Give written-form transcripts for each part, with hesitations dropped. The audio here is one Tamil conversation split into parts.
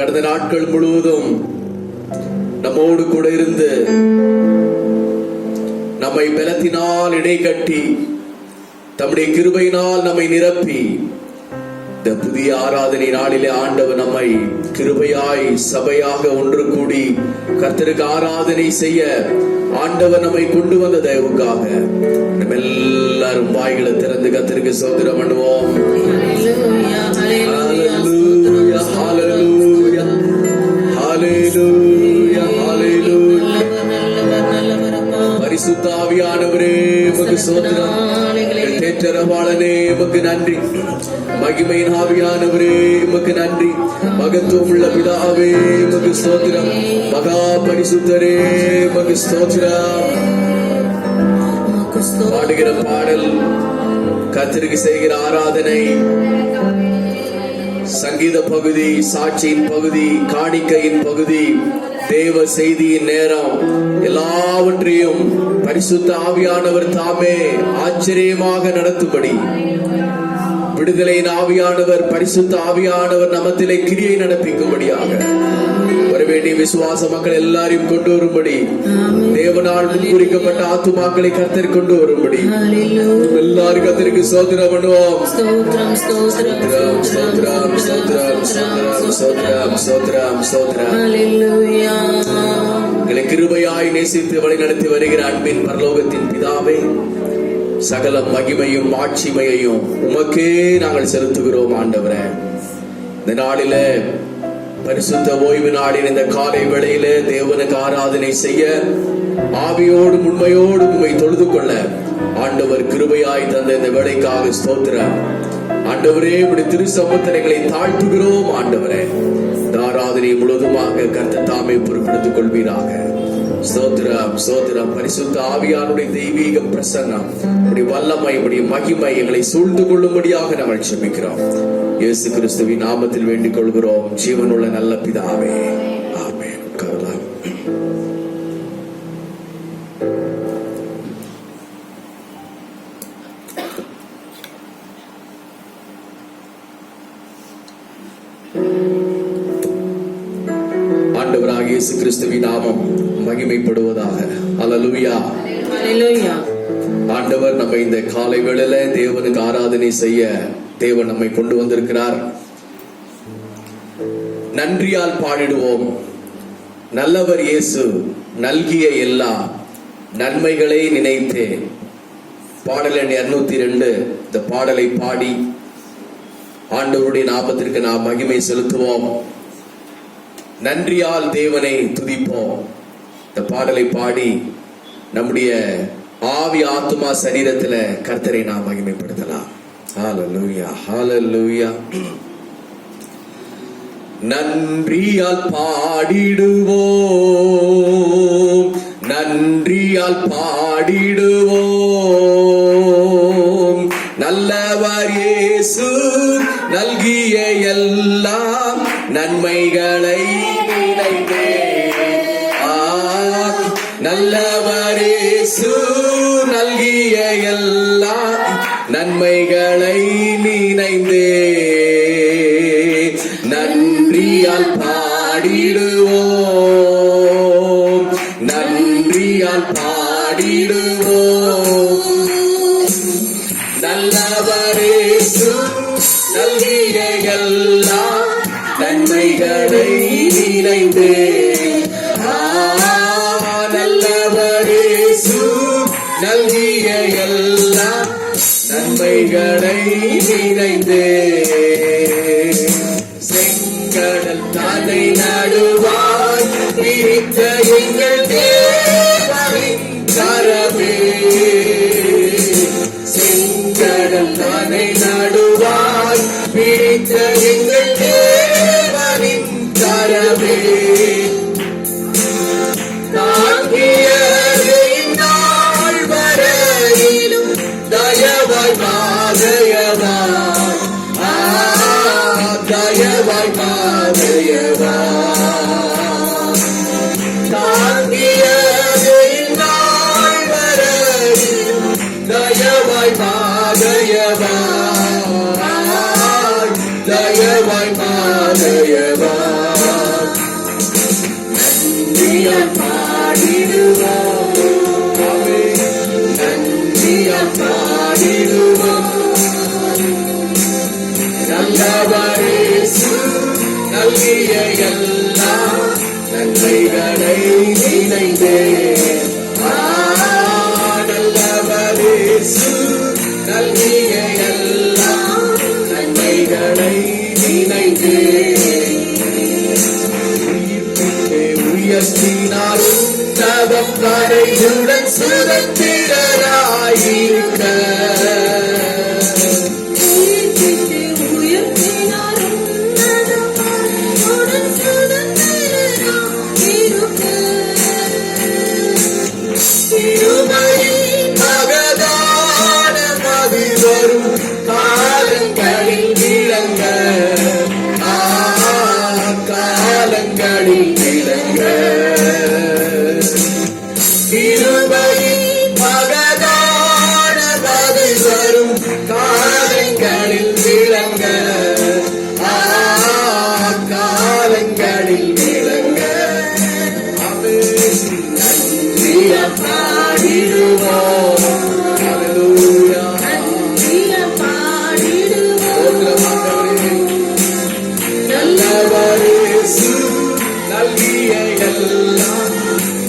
கடந்த நாட்கள் முழுவதும் நம்மோடு கூட இருந்து நம்மை பலத்தினால் இடை கட்டி தம்முடைய கிருபையினால் நம்மை நிரப்பி இந்த புதிய ஆராதனை நாளிலே ஆண்டவர் நம்மை கிருபையாய் சபையாக ஒன்று கூடி கர்த்தருக்கு ஆராதனை செய்ய ஆண்டவர் நம்மை கொண்டு வந்த தயவுக்காக நம்ம எல்லாரும் வாய்களை திறந்து கர்த்தருக்கு ஸ்தோத்திரம் பண்ணுவோம். பரிசுத்த ஆவியானவரே உமக்கு ஸ்தோத்திரம். தேற்றரவாளனே உமக்கு நன்றி. மகிமையின் ஆவியானவரே உமக்கு நன்றி. மகத்துவம் உள்ள பிதாவே உமக்கு ஸ்தோத்திரம். மகா பரிசுத்தரே உமக்கு ஸ்தோத்திரம். பாடுகிற பாடல், கர்த்தருக்கு செய்கிற ஆராதனை, சங்கீத பகுதி, சாட்சியின் பகுதி, காணிக்கையின் பகுதி, தேவ செய்தியின் நேரம், எல்லாவற்றையும் பரிசுத்த ஆவியானவர் தாமே ஆச்சரியமாக நடத்தும்படி விடுதலையின் ஆவியானவர், பரிசுத்த ஆவியானவர் நமத்திலே கிரியை நடப்பிக்கும்படியாக வரவேண்டிய விசுவாச மக்கள் எல்லாரையும் கொண்டு வரும்படி, தேவனால் முன்குறிக்கப்பட்ட ஆத்துமாக்களை கர்த்தர் கொண்டு வரும்படி எல்லாரும் கர்த்தருக்கு ஸ்தோத்திரம் பண்ணுவோம். ஸ்தோத்திரம் ஸ்தோத்திரம் ஸ்தோத்திரம் ஸ்தோத்திரம் ஸ்தோத்திரம் ஸ்தோத்திரம் ஸ்தோத்திரம். எங்களை கிருபையாய் நேசித்து வழி நடத்தி வருகிற அன்பின் பரலோகத்தின் பிதாவே, சகல மகிமையும் ஆட்சிமையையும் உமக்கே நாங்கள் செலுத்துகிறோம். ஆண்டவரே, இந்த நாளில பரிசுத்த ஓய்வு நாளின் இந்த காலை வேளையில தேவனுக்கு ஆராதனை செய்ய ஆவியோடும் உண்மையோடும் உம்மை தொழுது கொள்ள ஆண்டவர் கிருபையாய் தந்த இந்த வேளைக்காக ஸ்தோத்திரம். ஆண்டவரே, உம்முடைய திருச்சமூகங்களை தாழ்த்துகிறோம். ஆண்டவரே, இந்த ஆராதனை முழுவதுமாக கர்த்தர் தாமே பொறுப்பெடுத்துக் கொள்வீராக. ஸ்தோத்திரம் ஸ்தோத்திரம். பரிசுத்த ஆவியானுடைய தெய்வீக பிரசன்னம், உடைய வல்லமை, உடைய மகிமை எங்களை சூழ்ந்து கொள்ளும்படியாக நாங்கள் ஜெபிக்கிறோம். இயேசு கிறிஸ்துவின் நாமத்தில் வேண்டிக் கொள்கிறோம், ஜீவனுள்ள நல்ல பிதாவே, ஆமென். ஆண்டவராகிய இயேசு கிறிஸ்துவின் நாமம் மகிமைப்படுவதாக. அல்லேலூயா, அல்லேலூயா. ஆண்டவர் நம்ம இந்த காலை வேளையில தேவனுக்கு ஆராதனை செய்ய தேவன் நம்மை கொண்டு வந்திருக்கிறார். நன்றியால் பாடிடுவோம். நல்லவர் இயேசு நல்கிய எல்லா நன்மைகளை நினைத்தே. பாடல் எண் 202. இந்த பாடலை பாடி ஆண்டவருடைய நாமத்திற்கு நாம் மகிமை செலுத்துவோம். நன்றியால் தேவனை துதிப்போம். இந்த பாடலை பாடி நம்முடைய ஆவி ஆத்துமா சரீரத்துல கர்த்தரை நாம் மகிமைப்படுத்தலாம். ஹல்லேலூயா, ஹல்லேலூயா. நன்றியால் பாடிடுவோம், நன்றியால் பாடிடுவோம். நல்லவர் இயேசு நல்கிய எல்லாம் நன்மைகளை நினைத்தே. நல்லவர் இயேசு நல்கிய எல்லாம் நன்மைகளை நினைந்தே. நன்றியால் பாடிடுவோம், நன்றியால் பாடிடுவோம். நல்லவர் இயேசு நல்கிய எல்லாம் நன்மைகளை நினைந்தே. நல்லவர் இயேசு நல்கிய எல்லாம் நன்மைகளை நினைந்தே. செங்கடல் தன்னை நடுவாய் பிரித்த எங்கள் தேவனின் கரமே. செங்கடல் தன்னை நடுவாய் பிரித்த எங்கள் தேவனின் கரமே. தயவாய் மாதயவாய், தயவாய் மாதயவாய். நல்கிய எல்லா நன்மைகளை நினைந்தே நல்லவர் இயேசு நல்கிய எல்லா நன்மைகளை நினைந்தே உயர்த்தினார் உன்னதம் வரையுடன் சுதந்திரராயிருக்க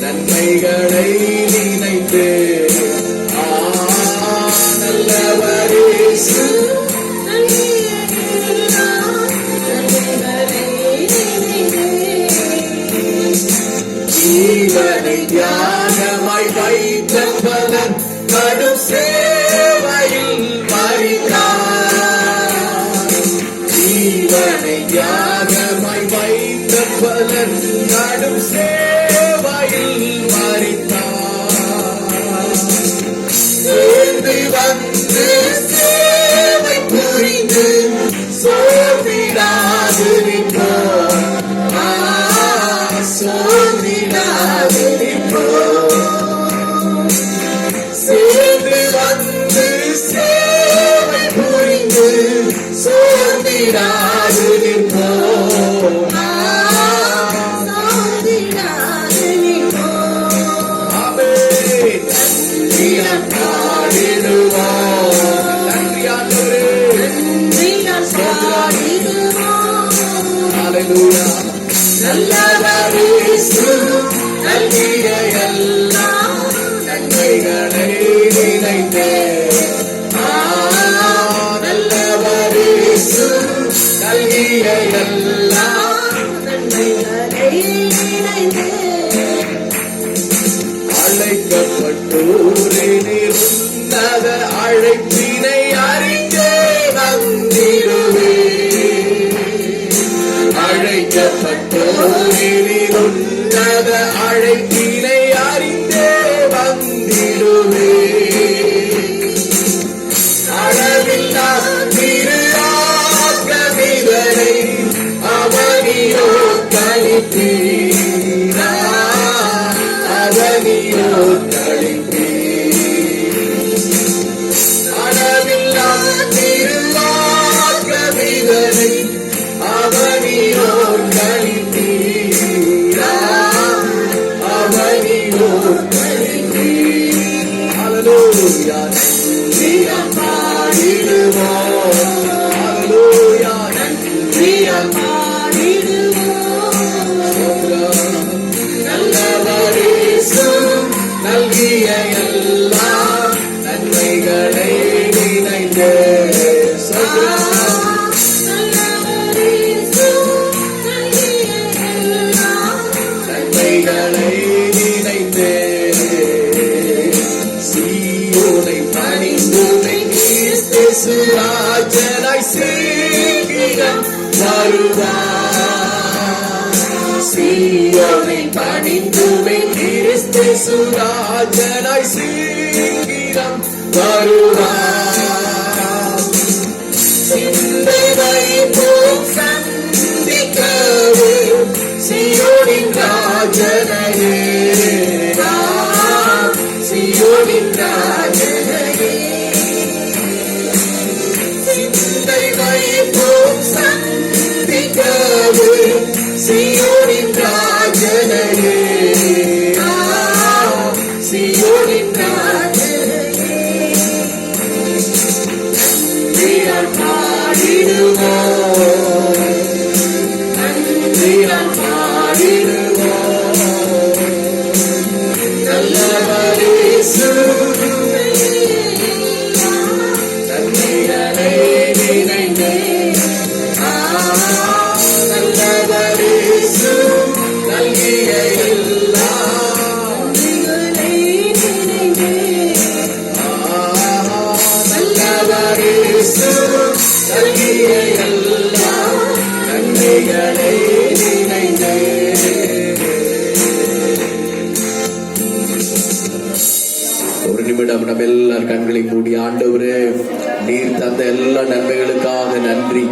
நன்மைகளை நினைத்து நல்லவர் இயேசு ஜீவனை தியாகமாய் வைத்த பலன் கடும் சேவையில் மரித்தார். ஜீவனை தியாகமாய் வைத்த பலன் கடும் சேவையில் மரித்தார். சேர்ந்து வந்து சேவை புரிந்து சோர்ந்திடாது நிற்போம். சோர்ந்திடாது நிற்போம். சேர்ந்து வந்து சேவை புரிந்து சோர்ந்திடாது நிற்போம். நல்லவர் இயேசு நல்கிய எல்லா நன்மைகளை நினைத்தே நல்லவர் இயேசு நல்கிய எல்லா நன்மைகளை நினைத்தே அழைக்கப்பட்டோரே உன்னத அழைப்பினை அறிந்தே வந்திடுவே. அழைக்கப்பட்டோரில் உன்னத அழைப்பினை அறிந்தே வந்திடுவே. அளவில்லா திரு ஆக்கமிதனை அவனியோ கழிப்பீரா. அவனியோ கழிப்பீர். அளவில்லா திரு ஆக்கமிதனை அவனியோ கழிப்பீரா. அவனியோ கழிப்பீர். ஹல்லேலூயா நன்றியால் பாடிடுவோம். ஹல்லேலூயா நன்றியால் பாடிடுவோம். நல்லவர் இயேசு நல்கிய எல்லா நன்மைகளை நினைந்தே நன்மைகளை நினைத்தே சீயோனை பணிந்துமை கிறிஸ்து ராஜனாய் சீக்கிரம் வருவார். சீயோனை பணிந்துமை கிறிஸ்து ராஜனாய் சீக்கிரம் வருவார். சிந்தை வைப்போம் சந்திக்கவே சீயோனின் ராஜனையே. சீயோனின் ராஜனையே. சிந்தை வைப்போம் சந்திக்கவே சீயோனின் ராஜனையே. சீயோனின் ராஜனையே. நன்றியால் பாடிடுவோம். நல்லவரேசு நன்மைகளை நினைந்தே நல்லவரேசு நல்கிய எல்லாம் நல்லவரேசு நல்கிய எல்லாம் நன்மைகளை நினைந்தே. ஒரு நிமிடம் நம்ம எல்லார் கண்களை மூடி, ஆண்டவரே நீர் தந்த எல்லா நன்மைகளுக்காக நன்றி,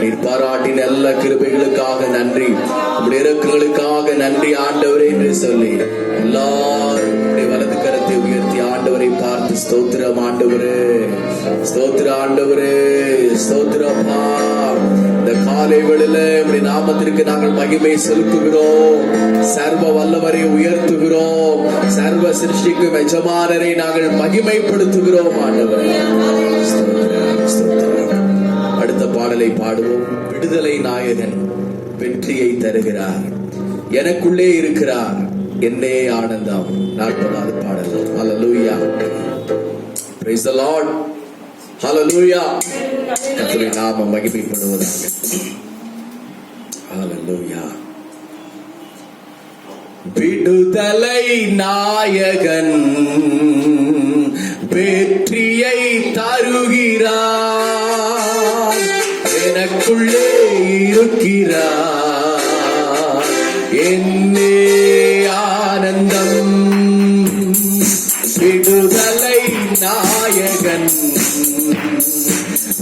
நீர் பாராட்டின எல்லா கிருபைகளுக்காக நன்றி, உங்களுடைய இறக்குகளுக்காக நன்றி ஆண்டவரே என்று சொல்லி எல்லாரும் உங்களுடைய வலது கரத்தை உயர்த்தி ஆண்டவரை பார்த்து ஸ்தோத்திரம் ஆண்டவரே, ஸ்தோத்திர ஆண்டவரே, ஸ்தோத்திரப்பா. இந்த காலை வேளையில உங்களுடைய நாமத்திற்கு நாங்கள் மகிமை செலுத்துகிறோம், சர்வ வல்லவரை உயர்த்துகிறோம், சர்வ சிருஷ்டிக்கும் எஜமானரை நாங்கள் மகிமைப்படுத்துகிறோம் ஆண்டவரே. அடுத்த பாடலை பாடுவோம். விடுதலை நாயகன் வெற்றியை தருகிறார், எனக்குள்ளே இருக்கிறார், என்னே ஆனந்தம். 40வது பாடல். ஹல்லேலூயா, பிரைஸ் தி லார்ட், ஹல்லேலூயா. கர்த்தருடைய நாமம் மகிமைப்படுவதாக. ஹல்லேலூயா. விடுதலை நாயகன் வெற்றியை தருகிறார், எனக்குள்ளே இருக்கிறார், என்னே ஆனந்தம். விடுதலை நாயகன்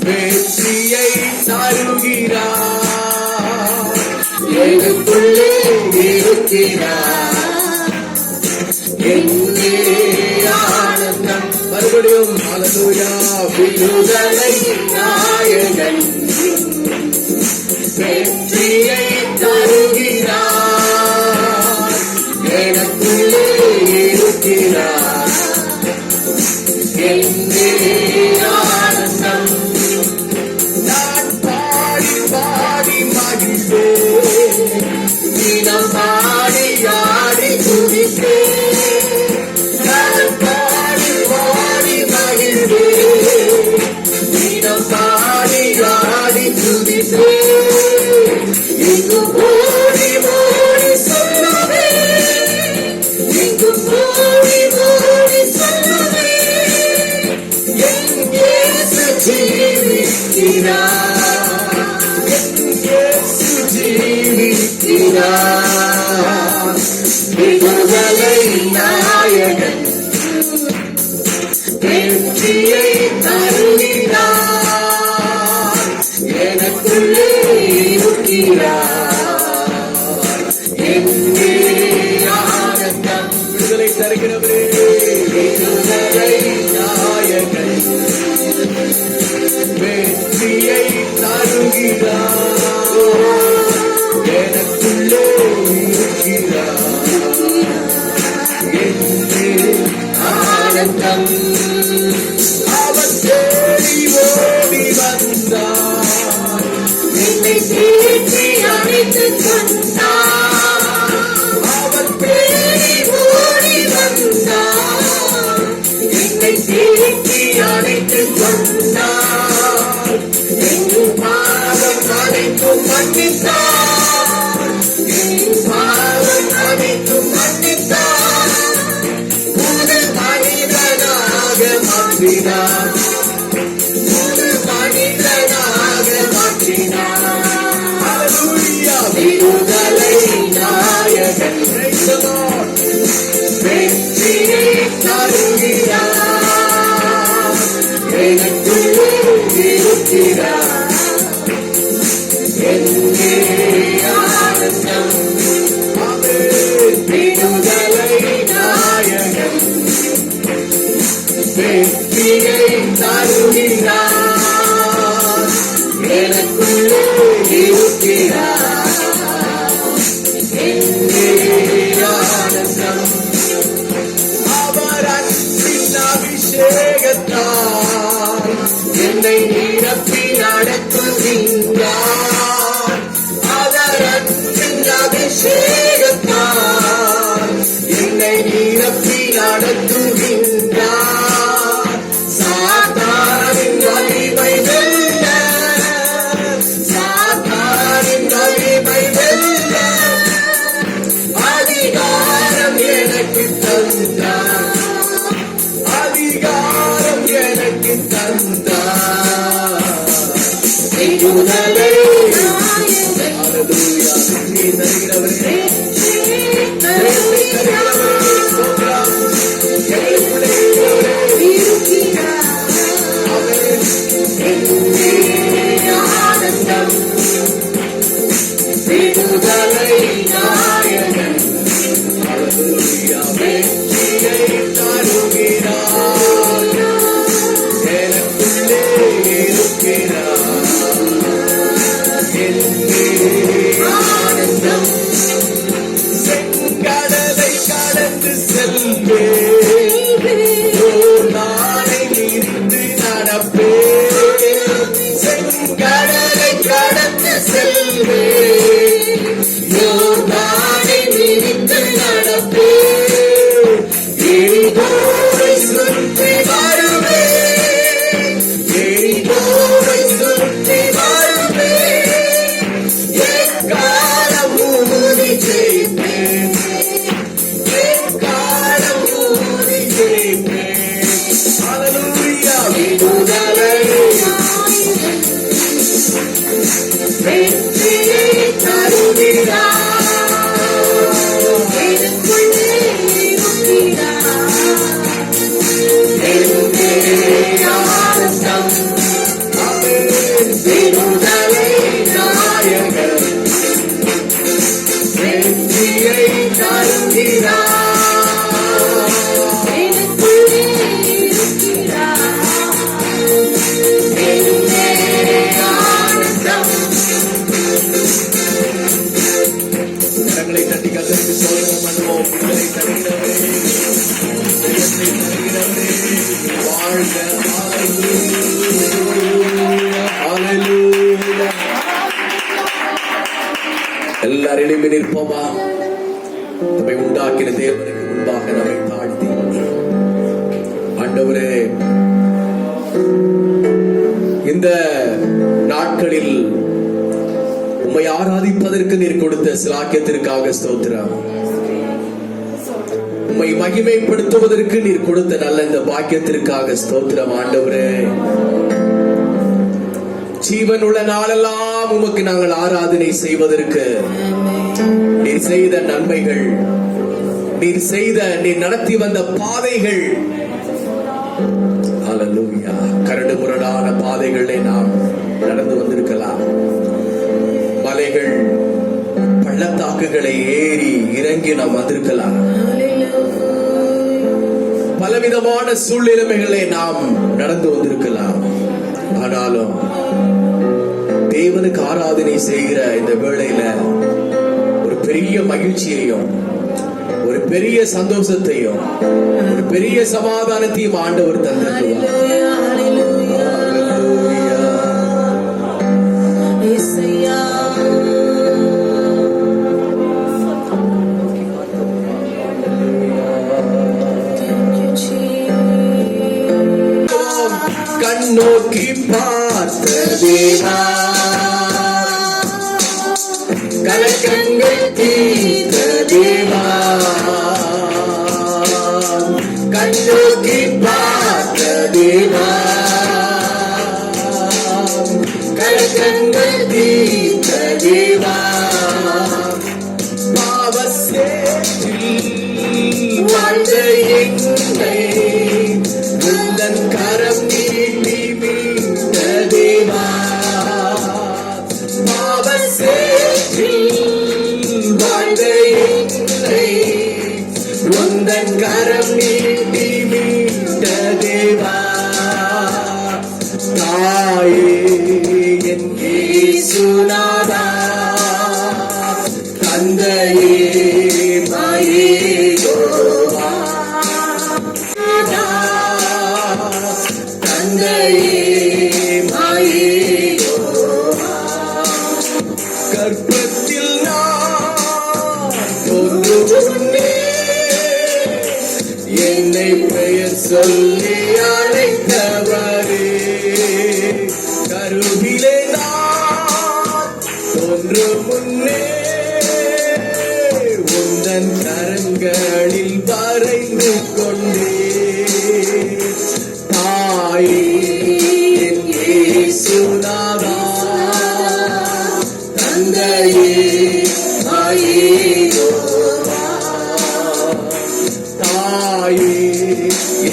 வெற்றியை தருகிறார், எனக்குள்ளே இருக்கிறார், என்னே ஆனந்தம். மறுபடியும் ஹல்லேலூயா. விடுதலை நாயகன் வெற்றியை தருகிறார், எனக்குள்ளே இருக்கிறார், என்னே ஆனந்தம். நான் பாடி பாடி மகிழ்ந்தேன், தினம் பாடி ஆடி துதித்தேன். நான் பாடி பாடி மகிழ்ந்தேன், தினம் பாடி ஆடி துதித்தேன். இங்கு ஓடி ஓடி சொல்லுவேன், இங்கு ஓடி ஓடி சொல்லுவேன், என் இயேசு ஜீவிக்கிறார், என் இயேசு ஜீவிக்கிறார். விடுதலை நாயகன் வெற்றியை தருகிறார், எனக்குள்ளே இருக்கிறார், என்னே ஆனந்தம். விடுதலை தருகிறவரே, விடுதலை நாயகன் வெற்றியை தருகிறார், எனக்குள்ளே இருக்கிறார், என்னே ஆனந்தம். அவர் தேடி ஓடி வந்தார், என்னை தேடி அழைத்துக் கொண்டார். அவர் தேடி ஓடி வந்தார், என்னை தேடி அழைத்துக் கொண்டார். என் பாவம் அனைத்தும் மன்னித்தார், என் பாவம் அனைத்தும் மன்னித்தார். புது மனிதனாக மாற்றினார், புது மனிதனாக மாற்றினார். ஹல்லேலூயா. விடுதலை நாயகன் வெற்றியை தருகிறார், எனக்குள்ளே இருக்கிறார், என்னே ஆனந்தம். விடுதலை நாயகன் வெற்றியை தருகிறார், எனக்குள்ளே இருக்கிறார், என்னே ஆனந்தம். அவர் அன்பின் அபிஷேகத்தால் என்னை நிரப்பி நடத்துகின்றார். அவர் அன்பின் அபிஷேகத்தால் என்னை நிரப்பி நடத்துகின்றார். நடத்துகின்றார். சாத்தானின் வலிமை வெல்ல, சாத்தானின் வலிமை வெல்ல அதிகாரம் எனக்கு தந்தார், அதிகாரம் எனக்கு தந்தார். விடுதலை ஹல்லேலூயா. நீ தருகிறவரே, விடுதலை நாயகன் ஹல்லேலூயா. வெற்றியை தருகிறார், எனக்குள்ளே இருக்கிறார். ஆனந்தம் செங்கடலை கடந்து செல்வேன், நாளை நீரிந்து நடப்பேன். செங்கடலை கடந்து செல்வேன், நாளை நீரிந்து நடப்பேன். எரிகோவை சுற்றி வருவேன், எரிகோவை சுற்றி வருவேன். எக்காலம் ஊதி ஜெயிப்பேன், எக்காலம் ஊதி ஜெயிப்பேன். ஹல்லேலூயா. விடுதலை வெற்றியை தருகிறார், எனக்குள்ளே இருக்கிறார். ஆனந்தம் விடுதலை நாயகன் வெற்றியை தருகிறார், எனக்குள்ளே இருக்கிறார். ஆனந்தம். கரங்களை தட்டி கத்தருக்கு சோதனம் பண்ணுவோம். விடுதலை தருகிறவரே, ஜெயத்தை தருகிறவரே, வாழ்க. ஹல்லேலூயா, ஹல்லேலூயா. எல்லாரும் எழும்பி நிற்போமா? நம்மை உண்டாக்கின தேவனுக்கு முன்பாக நம்மை தாழ்த்தி, ஆண்டவரே, இந்த நாட்களில் உம்மை ஆராதிப்பதற்கு நீர் கொடுத்த சிலாக்கியத்திற்காக ஸ்தோத்திரம். உம்மை மகிமைப்படுத்துவதற்கு நீர் கொடுத்த நல்ல இந்த பாக்கியத்திற்காக ஸ்தோத்திரம். ஆண்டவரே, ஜீவன் உள்ள நாளெல்லாம் உமக்கு நாங்கள் ஆராதனை செய்வதற்கு நீர் செய்த நன்மைகள், நீர் நடத்தி வந்த பாதைகள், ஹல்லேலூயா. கரடு முரடான பாதைகளை நாம் நடந்து வந்திருக்கலாம். மலைகள் பள்ளத்தாக்குகளை ஏறி இறங்கி நாம் வந்திருக்கலாம். பலவிதமான சூழ்நிலைகளை நாம் நடந்து வந்திருக்கலாம். ஆனாலும் தேவனுக்கு ஆராதனை செய்கிற இந்த வேளையில ஒரு பெரிய மகிழ்ச்சியையும், ஒரு பெரிய சந்தோஷத்தையும், ஒரு பெரிய சமாதானத்தையும் ஆண்டவர் தந்திருக்கிறார். கண்ணோக்கி பார்த்த தேவா, கலக்கங்கள் தீர்த்த தேவா, கண்ணோக்கி பார்த்த தேவா, கலக்கங்கள் தீர்த்த தேவா. பாவசேற்றில் வாழ்ந்த எங்களை உந்தன் கரம் நீட்டி மீட்ட தேவா. பாவசேற்றில் வாழ்ந்த எங்களை உந்தன் கரம் நீட்டி மீட்ட தேவா. தாயே என் இயேசுநாதா, தந்தையே மாயே யெகோவா, தந்தையே மாயே யெகோவா. கர்ப்பத்தில் நான் தோன்றும் முன்னே என்னை பெயர் சொல்லி அழைத்தவரே, கருவிலே நான் தோன்றும் முன்னே உந்தன் கரங்களில் வரைந்து கொண்டே, தாயே என் இயேசுநாதா, தந்தையே மகியோவா, தாயே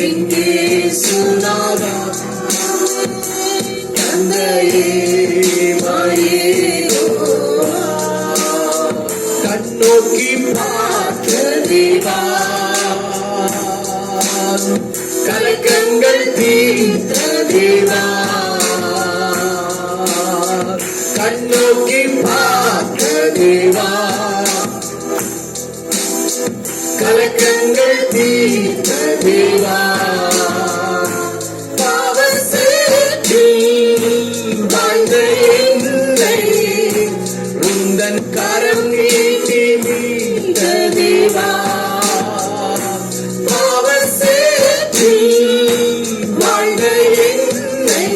என் இயேசுநாதா, தந்தையே மகியோவா, கண்ணோக்கி பார்த்த தேவா, கலக்கங்கள் தீர்த்த தேவா, கண்ணோக்கி பார்த்த தேவா, கலக்கங்கள் தீர்த்த தேவா, பாவத்தில் வாழ்ந்த என்னை உந்தன் கரம் நீட்டி மீட்ட தேவா, வாழ்ந்த என்னை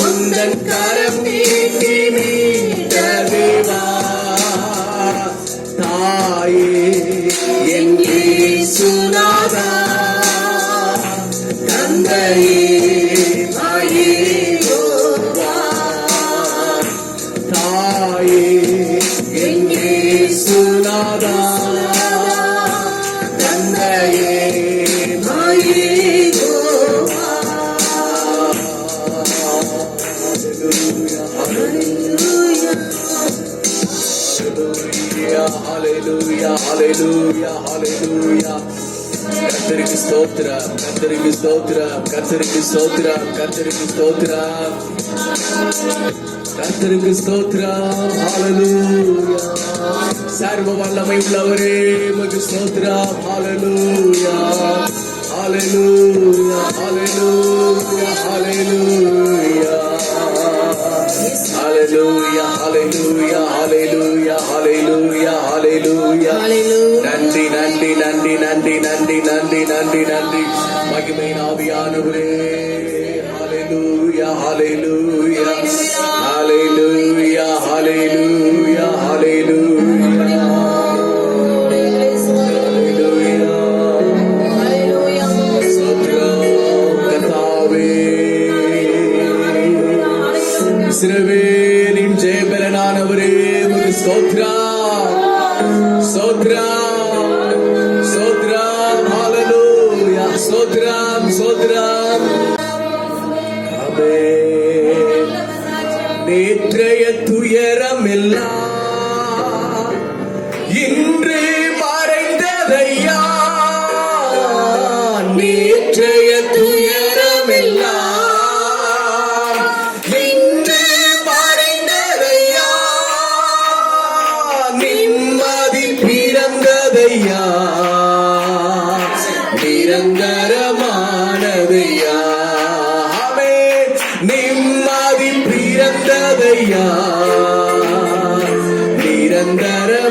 உந்தன் கரம் நீட்டி மீட்ட தேவா, தாயே என் இயேசுநாதா, தந்தையே மகியோவா, தாயே என் இயேசுநாதா, தந்தையே மகியோவா. Hallelujah, hallelujah, hallelujah. கர்த்தருக்கு ஸ்தோத்திரம், கர்த்தருக்கு ஸ்தோத்திரம், கர்த்தருக்கு ஸ்தோத்திரம், கர்த்தருக்கு ஸ்தோத்திரம், கர்த்தருக்கு ஸ்தோத்திரம். ஹalleluya. சர்வ வல்லமை உள்ளவரே உமக்கு ஸ்தோத்திரம். ஹalleluya, ஹalleluya, ஹalleluya, ஹalleluya. Hallelujah, hallelujah, hallelujah, hallelujah, hallelujah. நன்றி நன்றி நன்றி நன்றி நன்றி நன்றி நன்றி நன்றி மகிமை ஆவியானவரே. Hallelujah, hallelujah, hallelujah, hallelujah, hallelujah. இஸ்ரவேலின் ஜெயபலனானவரே உமக்கு ஸ்தோத்திரம், ஸ்தோத்திரம், ஸ்தோத்திரம். ஹalleluya, ஸ்தோத்திரம், ஸ்தோத்திரம். ஆமென். நேற்றைய துயரம் எல்லாம் இன்று மறைந்ததையா, நேற்றைய துயரம் எல்லாம் பிறந்ததையா, நிரந்தரமானதையா, ஆமென். நிம்மதி பிறந்ததையா,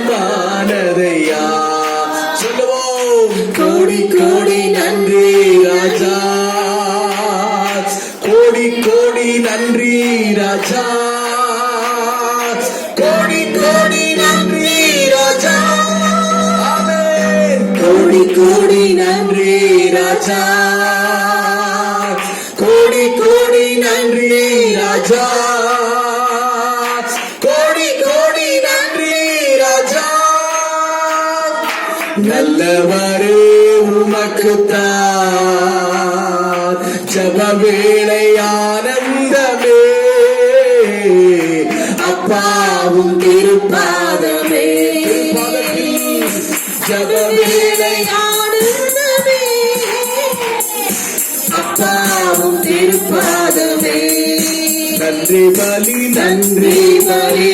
நிரந்தரமானதையா. சொல்லுவோம், கோடி கோடி நன்றி ராஜா, கோடி கோடி நன்றி ராஜா, கோடி கோடி நன்றி ராஜா, கோடி கோடி நன்றி ராஜா, கோடி கோடி நன்றி ராஜா, கோடி கோடி நன்றி ராஜா. நல்லவரே உமக்குத்தான் ஜப வேளை ஆனந்தமே, அப்பாவும் திருப்பாதமே, ஜப வேளை ஆனந்தமே, அப்பாவும் திருப்பாதமே. நன்றி பலி, நன்றி பலி,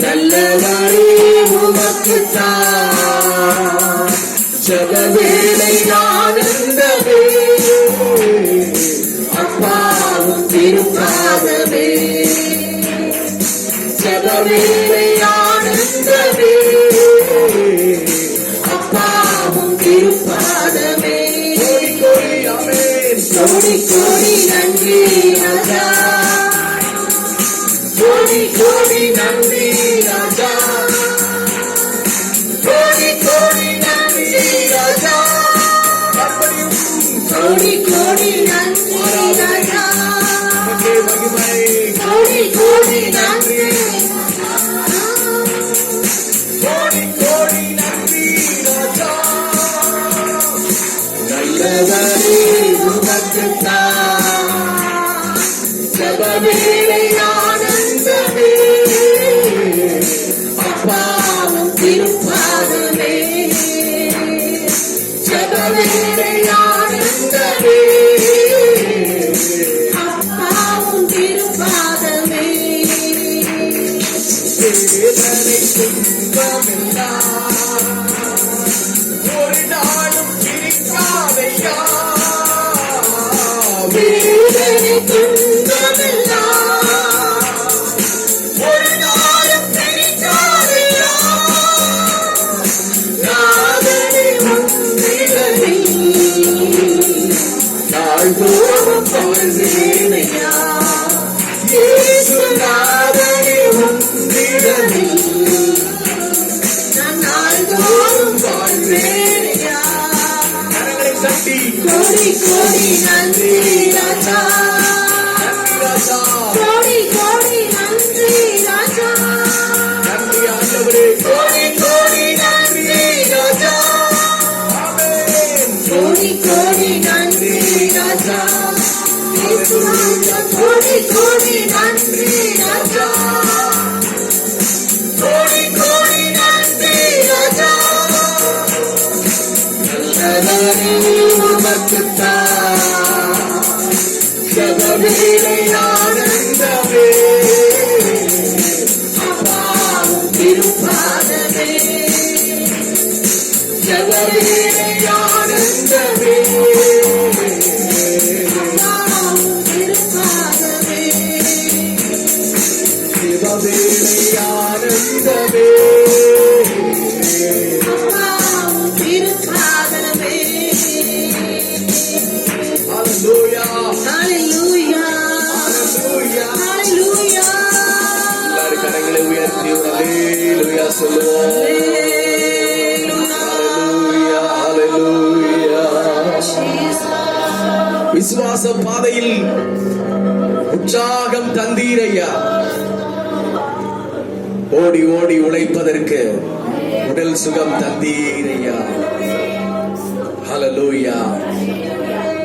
நல்லவரே உமக்குத்தான் ஜப வேளை ஆனந்தமே, அப்பாவும் திருப்பாதமே, ஜப வேளை ஆனந்தமே, அப்பாவும் திரு திருப்பாதமே. கோடி கோடி ஆமென். கோடி கோடி நன்றி ராஜா, கோடி கோடி நன்றி ராஜா, கோடி கோடி நன்றி ராஜா, கோடி கோடி நன்றி ராஜா, உமக்கே மகிமை. கோடி கோடி நன்றி, கோடி கோடி நன்றி ராஜா. நல்லவரே உமக்குத்தான் ஜெபவேளை ஆனந்தமே, அப்பாவும் திருப்பாதமே, ஜெபவேளை ஆனந்தமே, அப்பாவும் திருப்பாதமே. வேதனை துன்பமெல்லாம் ஒரு நாளும் பிரிக்காதையா. வேதனை துன்பமெல்லாம் ஒரு நாளும் பிரிக்காதையா, நாதனே உன்னிடத்தில் நாள்தோறும் வாழ்வேனையா. இயேசு நாதனே உன்னிடத்தில் நான் நாள்தோறும் வாழ்வேனையா. கரங்களை தட்டி கோடி கோடி நன்றி ராஜா, நன்றி ராஜா. கோடி கோடி நன்றி ராஜா, நன்றி ஆண்டவரே. கோடி கோடி நன்றி ராஜா, ஆமென். கோடி கோடி நன்றி ராஜா, இயேசு ராஜா, கோடி கோடி நன்றி ராஜா, கோடி கோடி நன்றி ராஜா. நல்லவரே உமக்குத்தான் ஜெபவேளை ஆனந்தமே, அப்பாவும் திருப்பாதமே, ஜெபவேளை ஆனந்தமே, அப்பாவும் திருப்பாதமே, ஜெபவேளை ஆனந்தமே. அப்பாவும் திருப்பாதமே. ஹல்லேலூயா. ஹல்லேலூயா, ஹல்லேலூயா. ஹல்லேலூயா, எல்லாரும் கரங்களை உயர்த்தி ஒரு ஹல்லேலூயா சொல்லுவோம். ஹல்லேலூயா, ஹல்லேலூயா. விசுவாச பாதையில் உற்சாகம் தந்தீரையா. ஓடி ஓடி உழைப்பதற்கு உடல் சுகம் தந்தீரையா. ஹல்லேலூயா.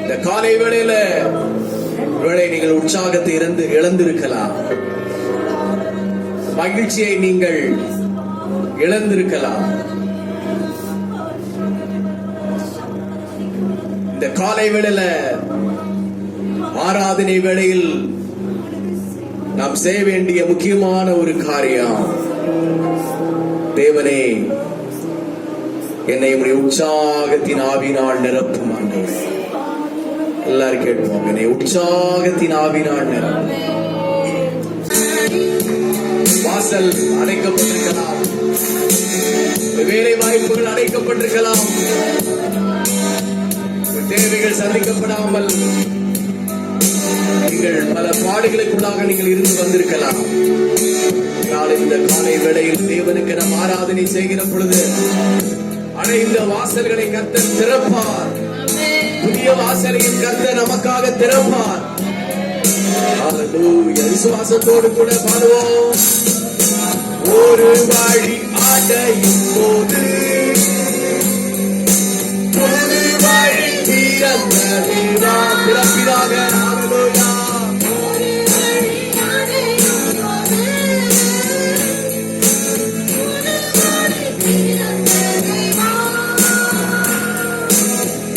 இந்த காலை வேளையில வேளை நீங்கள் உற்சாகத்தை இழந்திருக்கலாம், மகிழ்ச்சியை நீங்கள் இழந்திருக்கலாம். இந்த காலை வேளையில ஆராதனை வேளையில் நாம் செய்ய வேண்டிய முக்கியமான ஒரு காரியம், தேவனே என்னை உம்முடைய உற்சாகத்தின் ஆவினால் நிரப்பும் ஆண்டவரே. எல்லாரும் கேட்டுவோம், என்னை உற்சாகத்தின் ஆவினால் நிரப்பும். வாசல் அடைக்கப்பட்டிருக்கலாம், வேலை வாய்ப்புகள் அடைக்கப்பட்டிருக்கலாம், தேவைகள் சந்திக்கப்படாமல் நீங்கள் பல பாடுகளுக்குள்ளாக நீங்கள் இருந்து வந்திருக்கலாம். இந்த காலை வேளையில் தேவனுக்கு நாம் ஆராதனை செய்கிற பொழுது அடைந்த வாசல்களை கர்த்தர் திறப்பார். புதிய வாசலையும் கர்த்தர் நமக்காக திறப்பார். ஹல்லேலூயா. விசுவாசத்தோடு கூட பாடுவோம். ஒரு வழி அடையும் போது ஒரு வழி திறந்தது நாம் திறப்பிதாக. ஹல்லேலூயா.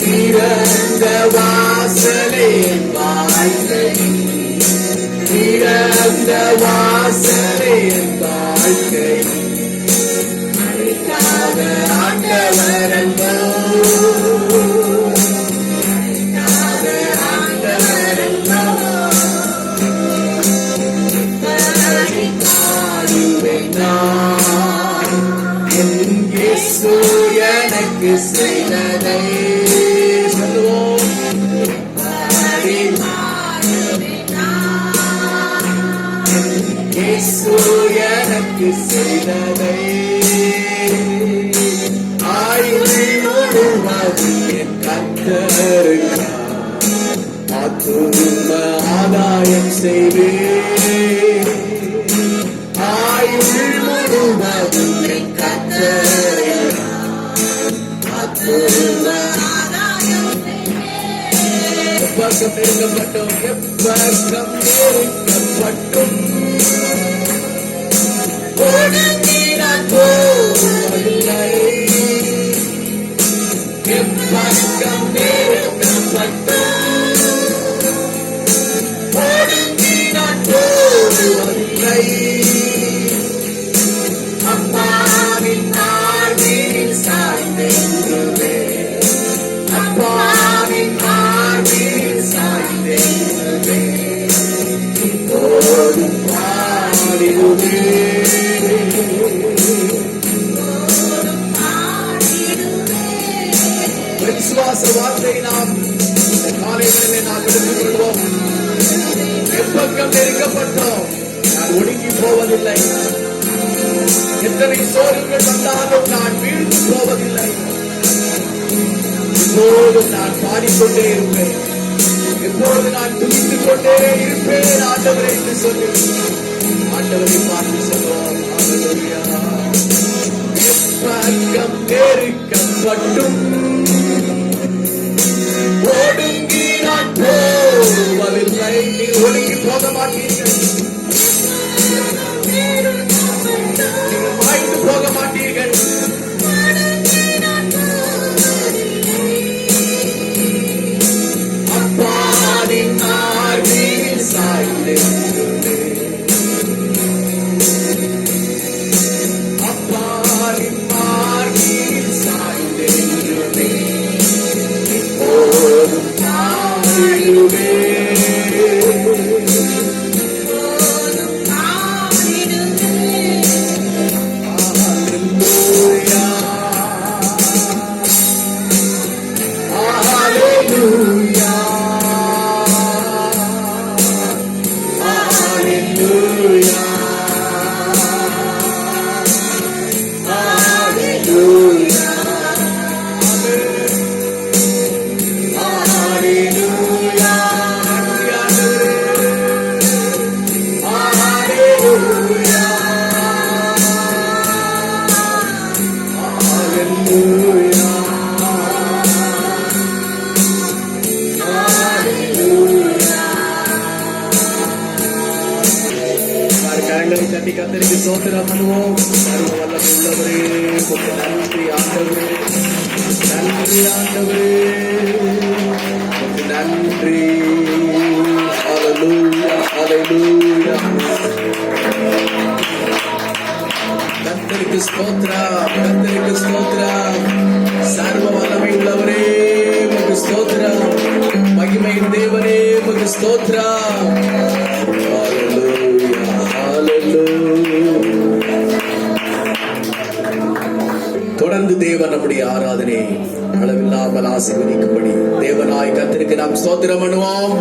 திறந்த வாசலே வாழ்க்கை, திறந்த வாசலே வாழ்க்கை, அழைக்காத ஆண்டவர் அன்போ, அழைக்காத ஆண்டவர் அன்போ, பாடுவேன் நான் என் இயேசு எனக்கு செய்ததை. மனதை ஆயுள் முழுவதும் என் கர்த்தருக்காய் ஆத்தும ஆதாயம் செய்வேன். ஆயுள் முழுவதும் என் கர்த்தருக்காய் ஆத்தும எப்பக்கம் நெருங்கப்பட்டோம், எப்பக்கம் நெருங்கப்பட்டும் ஒடுங்கி நான் போவதில்லை. எப்பக்கம் நெருங்கப்பட்டும் ஒடுங்கி நான் போவதில்லை. அப்பாவின் ஆவியில் சாய்ந்திருவேன். அப்பாவின் ஆவியில் சாய்ந்திருவேன். இப்போதும் பாடிடுவேன். விசுவாச வார்த்தை நாம் இந்த காலைகளிலே நாம் எடுத்துக் கொள்வோம். எப்பக்கம் நெருங்கப்பட்டோம், நான் ஒடுங்கி போவதில்லை. எத்தனை சோதனைகள் வந்தாலும் நான் வீழ்ந்து போவதில்லை. எப்போதும் நான் பாடிக்கொண்டே இருப்பேன். எப்போது நான் துதித்துக் கொண்டே இருப்பேன் ஆண்டவரை என்று சொல்லி ஆண்டவரை பார்த்து சொல்லுவோம். ஹல்லேலூயா. எப்பக்கம் நெருக்கப்பட்டும் ஒடுங்கி நான் போவதில்லை. நீ ஒடுங்கி போக மாட்டீர்கள், நீங்கள் மாய்ந்து போக மாட்டீர்கள். அப்பாவின் ஆவியில் சாய்ந்திருந்தேன். அப்பாவின் ஆவியில் சாய்ந்திருந்தேன். இப்போதும் பாடிடுவேன். கரங்களை தட்டி கர்த்தருக்கு ஸ்தோத்திரம் பண்ணுவோம். சர்வ வல்லமை உள்ளவரே, உமக்கு நன்றி ஆண்டவரே, நன்றி ஆண்டவரே, உமக்கு நன்றி. ஹல்லேலூயா, ஹல்லேலூயா. கர்த்தருக்கு ஸ்தோத்திரம், கர்த்தருக்கு ஸ்தோத்திரம். சர்வ வல்லமை உள்ளவரே, உமக்கு ஸ்தோத்திரம். மகிமையின் தேவனே, உமக்கு ஸ்தோத்திரம். ஹல்லேலூயா, ஹல்லேலூயா. தொடர்ந்து தேவன் நம்முடைய ஆராதனை அளவில்லாமல் ஆசீர்வதிக்கும்படி தேவனாய் கர்த்தருக்கு நாம் ஸ்தோத்திரம் பண்ணுவோம்.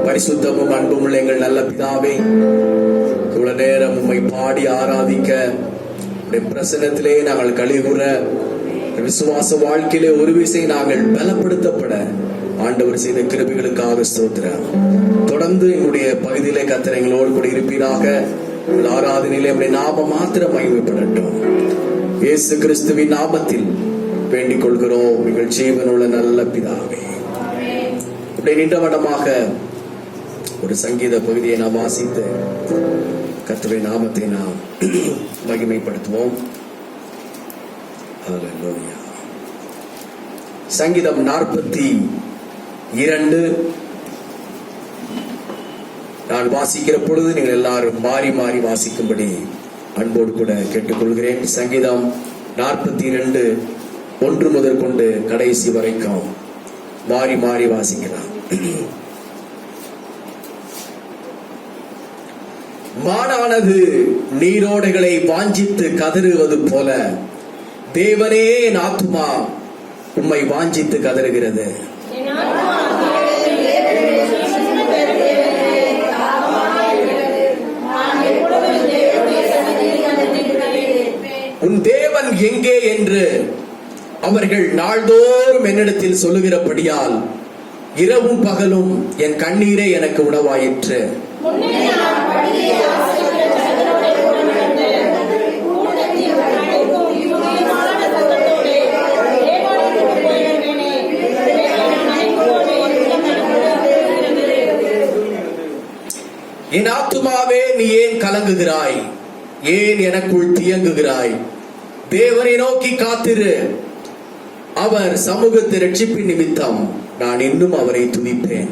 பரிசுத்தமும் அன்பும் உள்ள எங்கள் நல்ல பிதாவே, இவ்வளவு நேரம் உம்மை பாடி ஆராதிக்க பிரசனத்திலே நாங்கள் கழிவுற விசுவாச வாழ்க்கையிலே ஒரு விசை நாங்கள் பலப்படுத்தப்பட ஆண்டவர் செய்த கிருபைகளுக்காக ஸ்தோத்திரம். தொடர்ந்து எங்களுடைய பகுதியிலே கர்த்தர் எங்களோடு கூட இருப்பீராக. ஆராதனையிலே நம்முடைய நாமம் மாத்திரம் மகிமைப்படட்டும். இயேசு கிறிஸ்துவின் நாமத்தில் வேண்டிக் கொள்கிறோம் எங்கள் ஜீவனுள்ள நல்ல பிதாவே. இப்படி நீண்டவடமாக ஒரு சங்கீத பகுதியை நாம் வாசித்து கர்த்தருடைய நாமத்தை நாம் மகிமைப்படுத்துவோம். ஹல்லேலூயா. சங்கீதம் 42 நான் வாசிக்கிற பொழுது நீங்கள் எல்லாரும் மாறி மாறி வாசிக்கும்படி அன்போடு கூட கேட்டுக்கொள்கிறேன். சங்கீதம் 42 1 முதல் கொண்டு கடைசி வரைக்கும் மாறி மாறி வாசிக்கலாம். மானானது நீரோடைகளை வாஞ்சித்து கதறுவது போல தேவனே என் ஆத்துமா உம்மை வாஞ்சித்து கதறுகிறது. உன் தேவன் எங்கே என்று அவர்கள் நாள்தோறும் என்னிடத்தில் சொல்லுகிறபடியால் இரவும் பகலும் என் கண்ணீரே எனக்கு உணவாயிற்று. என் ஆத்துமாவே நீ ஏன் கலங்குகிறாய்? ஏன் எனக்குள் தியங்குகிறாய்? தேவனை நோக்கி காத்திரு. அவர் சமூகத்தை ரட்சிப்பின் நிமித்தம் நான் இன்னும் அவரை துதிப்பேன்.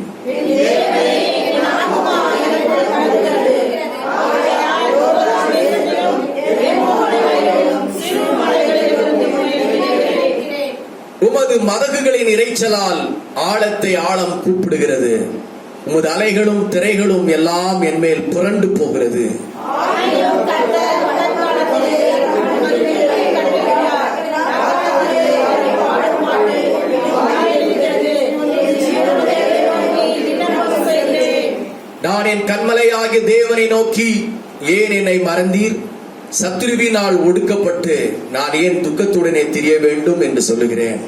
உமது மதகுகளின் இரைச்சலால் ஆழத்தை ஆழம் கூப்பிடுகிறது. உமது அலைகளும் திரைகளும் எல்லாம் என்மேல் புரண்டு போகிறது. நான் என் கண்மலையாகிய தேவனை நோக்கி, ஏன் என்னை மறந்தீர்? சத்துருவினால் ஒடுக்கப்பட்டு நான் ஏன் துக்கத்துடனே திரிய வேண்டும் என்று சொல்லுகிறேன்.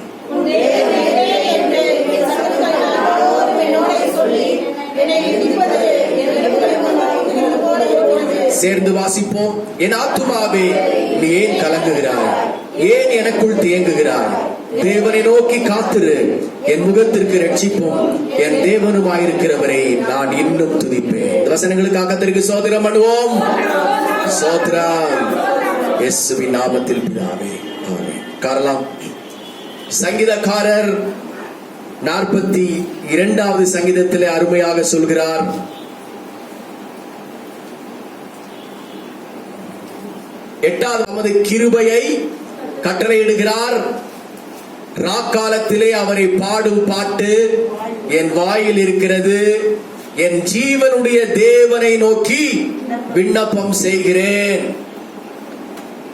சேர்ந்து வாசிப்போம். என் ஆத்துமாவே நீ ஏன் கலங்குகிறாய்? ஏன் எனக்குள் தியங்குகிறாய்? தேவனை நோக்கி காத்திரு. என் முகத்திற்கு ரட்சிப்பும் என் தேவனுமாயிருக்கிறவரை நான் இன்னும் துதிப்பேன். இந்த வசனங்களுக்காக கர்த்தருக்கு ஸ்தோத்திரம் பண்ணுவோம். ஸ்தோத்திரம் இயேசுவின் நாமத்தில் பிதாவே, ஆமென். காரணம் சங்கீதக்காரர் 42வது சங்கீதத்திலே அருமையாக சொல்கிறார். எட்டாவது கிருபையை கட்டளையிடுகிறார். ராக்காலத்திலே அவரை பாடும் பாட்டு என் வாயில் இருக்கிறது. என் ஜீவனுடைய தேவனை நோக்கி விண்ணப்பம் செய்கிறேன்.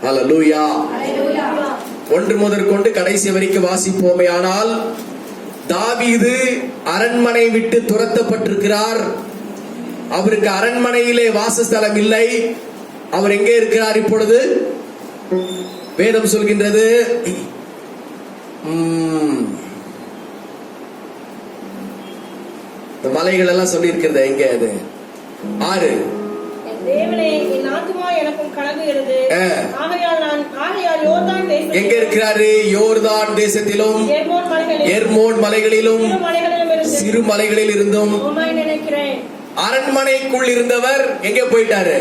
அல்லேலூயா. 1 முதற்கொண்டு கடைசி வரைக்கும் வாசிப்போமே. ஆனால் தாவீது அரண்மனை விட்டு துரத்தப்பட்டிருக்கிறார். அவருக்கு அரண்மனையிலே வாசஸ்தலம் இல்லை. அவர் எங்கே இருக்கிறார் இப்பொழுது? வேதம் சொல்கின்றது, மலைகள் எல்லாம் சொல்லி இருக்கிறது. எங்க அது? 6. எங்க இருக்கிறாரு? யோர்தான் தேசத்திலும் எர்மோன் மலைகளிலும் சிறு மலைகளில் இருந்தும். அரண்மனைக்குள் இருந்தவர் எங்கே போயிட்டாரு?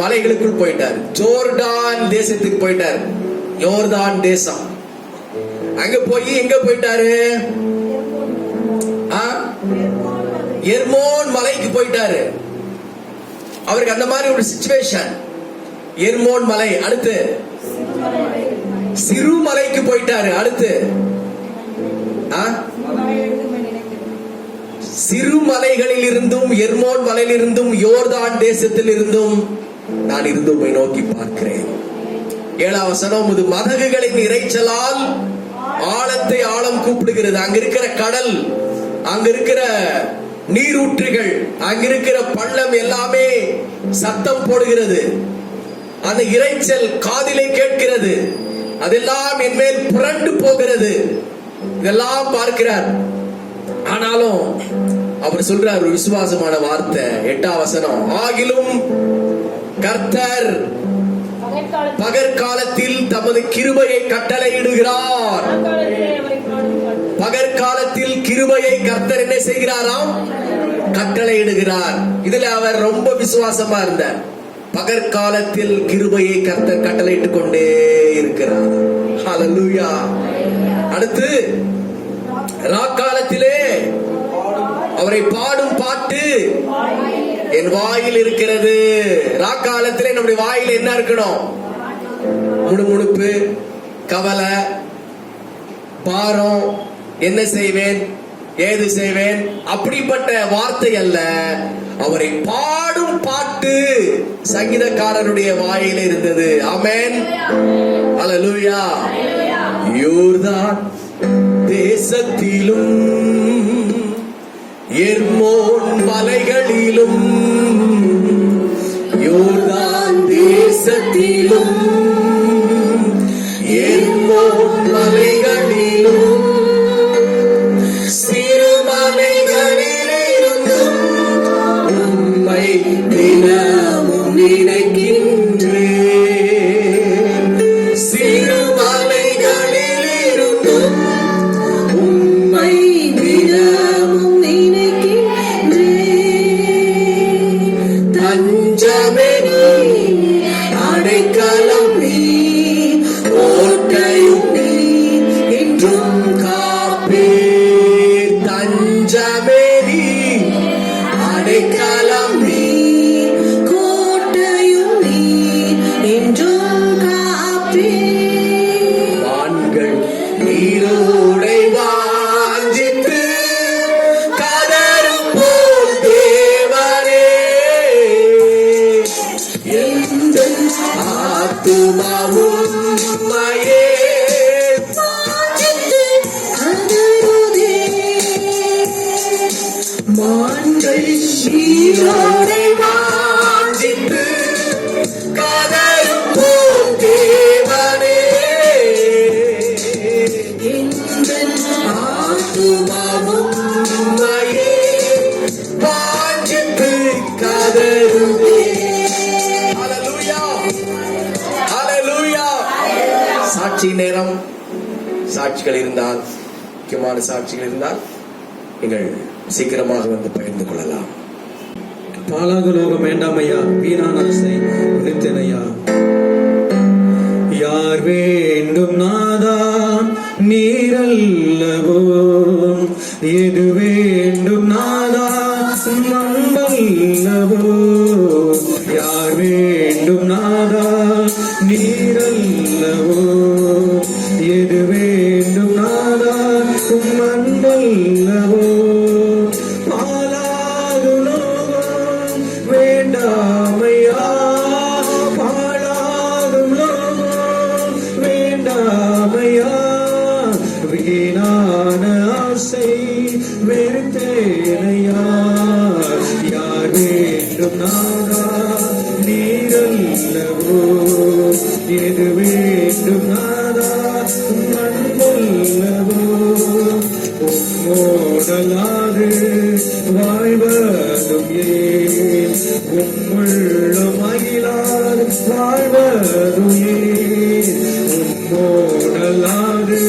மலைகளுக்குள் போயிட்டார். ஜோர்டான் தேசத்துக்கு போயிட்டார். யோர்தான் தேசம். அங்க போய் எங்க போயிட்டாரு? எர்மோன் மலைக்கு போயிட்டாரு. அவருக்கு அந்த மாதிரி ஒரு சிச்சுவேஷன். எர்மோன் மலை, அடுத்து சிறு மலைக்கு போயிட்டாரு. அடுத்து சிறு மலைகளில் இருந்தும் எர்மோன் மலையில் இருந்தும் யோர்தான் தேசத்தில் இருந்தும் நான் இருந்து உம்மை நோக்கி பார்க்கிறேன். 7வது வசனம், உமது மதகுகளின் இரைச்சலால் ஆழத்தை ஆழம் கூப்பிடுகிறது. அங்க இருக்கிற கடல், அங்க இருக்கிற நீரூற்றுகள், அங்க இருக்கிற பள்ளம் எல்லாமே சத்தம் போடுகிறது. அந்த இரைச்சல் காதிலே கேட்கிறது. அதெல்லாம் என் மேல் புரண்டு போகிறது. இதெல்லாம் பார்க்கிறார். ஆனாலும் அவர் சொல்றார் ஒரு விசுவாசமான வார்த்தை. 8வது வசனம், ஆகிலும் கர்த்தர் பகற்காலத்தில் தமது கிருபையை கட்டளையிடுகிறார். பகற்காலத்தில் கிருபையை கர்த்தர் என்ன செய்கிறாராம்? கட்டளையிடுகிறார். இதுல அவர் ரொம்ப விசுவாசமா இருந்தார். பகற்காலத்தில் கிருபையை கர்த்தர் கட்டளையிட்டுக் கொண்டே இருக்கிறார். ஹல்லேலூயா. அடுத்து ராக்காலத்திலே அவரை பாடும் பாட்டு என் வாயில் இருக்கிறது. ராக்காலத்திலே நம்முடைய வாயில் என்ன இருக்கணும்? முணுமுணுப்பு, கவலை, பாரம், என்ன செய்வேன், ஏது செய்வேன், அப்படிப்பட்ட வார்த்தை அல்ல. அவரை பாடும் பாட்டு சங்கீதக்காரருடைய வாயில இருந்தது. ஆமென். அல்லேலூயா. யோர்தான் தேசத்திலும் எர்மோன் மலைகளிலும் யோர்தான் தேச தேசத்திலும் எங்கோம் மலைகளிலும் சிறுமலைகளிலிருந்தும் உம்மை தினமும் நினைக்கின்றேன். சிறுமலைகளிலிருந்தும் உம்மை தினமும் தஞ்சமே நீ, அடைக்கலம் நீ, கோட்டையும் நீ, என்றும் காப்பீர். தஞ்சமே நீ, அடைக்கலம் நீ, கோட்டையும் நீ என்றும் காப்பீர். வான்கள் நீரோடை வாஞ்சித்து கதரும் போல் தேவனே, எங்கள் ஆத்துமாவும் உம்மையே வாஞ்சித்து கதறுதே. மான்கள் நீரோடை வாஞ்சித்து கதரும் போல் தேவனே, எங்கள் ஆத்துமாவும் உம்மையே வாஞ்சித்து கதருதே. ஹல்லேலூயா, ஹல்லேலூயா. சாட்சி நேரம். சாட்சிகள் இருந்தால், முக்கியமான சாட்சிகள் இருந்தால் நீங்கள் சீக்கிரமாக வந்து பகிர்ந்து கொள்ளலாம். பாலாக லோகம் வேண்டாம் ஐயா, வீணான ஆசை விடுத்தேன் ஐயா. யார் வேண்டும் நாதா நீரல்லவோ, எது வேண்டும் நாதா நம்பல்லவோ. யார் வேண்டும் நாதா நீரல்லவோ, எது வேண்டும் நாதா அன்பல்லவோ. பாலாகு லோகம் வேண்டாமையா, பாழாகும் லோகம் வேண்டாமையா. வீணான ஆசை வெறுத்தேனையா. யார் வேண்டும் நாதா நீரல்லவோ, எது வேண்டும் நாதா அன்பல்லவோ. உம்மோடலாது வாழ்வதும் ஏன், உம்முள்ள மகிழாது வாழ்வதும் ஏன். உம்மோடலாது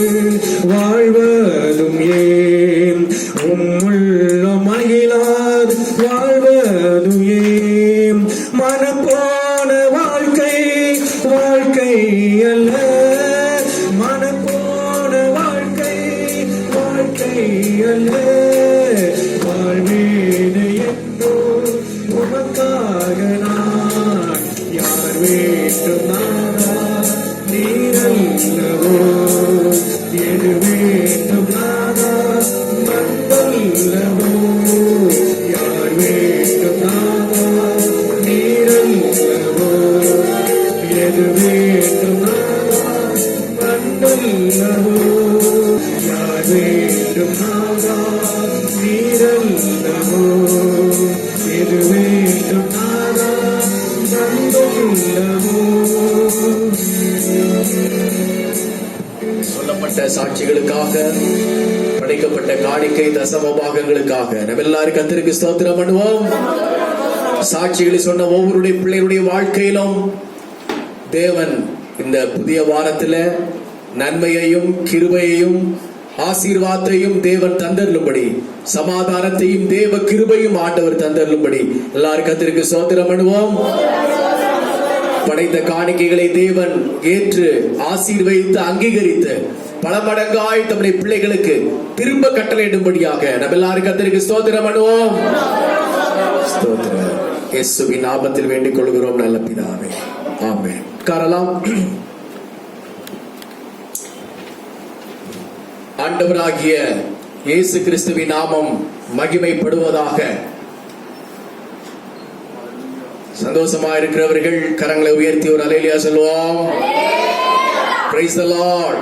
வாழ்வதும் ஏன், உம்முள்ள மகிழாது வாழ்வதும் ஏன். மனப்போன வாழ்க்கை வாழ்க்கை அல்ல, மனப்போன வாழ்க்கை வாழ்க்கை அல்ல. வாழ்வேனே என்றோ உமக்காக நான். யார் வேண்டும் நாதா நீரல்லவோ, எது வேண்டும் நாதா அன்பல்லவோ. யார் வேண்டும் நாதா நீரல்லவோ, எது வேண்டும் நாதா அன்பல்லவோ. யார் வேண்டும் நாதா நீரல்லவோ, எது வேண்டும் நாதா அன்பல்லவோ. சொல்லப்பட்ட சாட்சிகளுக்காக, படைக்கப்பட்ட காணிக்கை தசம பாகங்களுக்காக நம்ம எல்லாரும் கர்த்தருக்கு ஸ்தோத்திரம் பண்ணுவோம். சாட்சிகளை சொன்ன ஒவ்வொருடைய பிள்ளைகளுடைய வாழ்க்கையிலும் தேவன் இந்த புதிய வாரத்துல நன்மையையும் கிருபையையும் ஆசீர்வாதத்தையும் தேவன் தந்தருளும்படி, சமாதானத்தையும் தேவ கிருபையும் ஆண்டவர் தந்தருளும்படி எல்லாரும் கர்த்தருக்கு ஸ்தோத்திரம் பண்ணுவோம். படைத்த காணிக்கைகளை தேவன் ஏற்று ஆசீர்வதித்து அங்கீகரித்து பல மடங்காய் தம்முடைய பிள்ளைகளுக்கு திரும்ப கட்டளையிடும்படியாக நம்ம எல்லாரும் கர்த்தருக்கு ஸ்தோத்திரம் பண்ணுவோம். ஸ்தோத்திரம். இயேசுவின் நாமத்தில் வேண்டிக் கொள்கிறோம் நல்ல பிதாவே, ஆமென். உட்காரலாம். ஆண்டவராகிய இயேசு கிறிஸ்துவின் நாமம் மகிமைப்படுவதாக. சந்தோஷமா இருக்கிறவர்கள் கரங்களை உயர்த்தி ஒரு அல்லேலூயா சொல்லுவோம். Praise the Lord.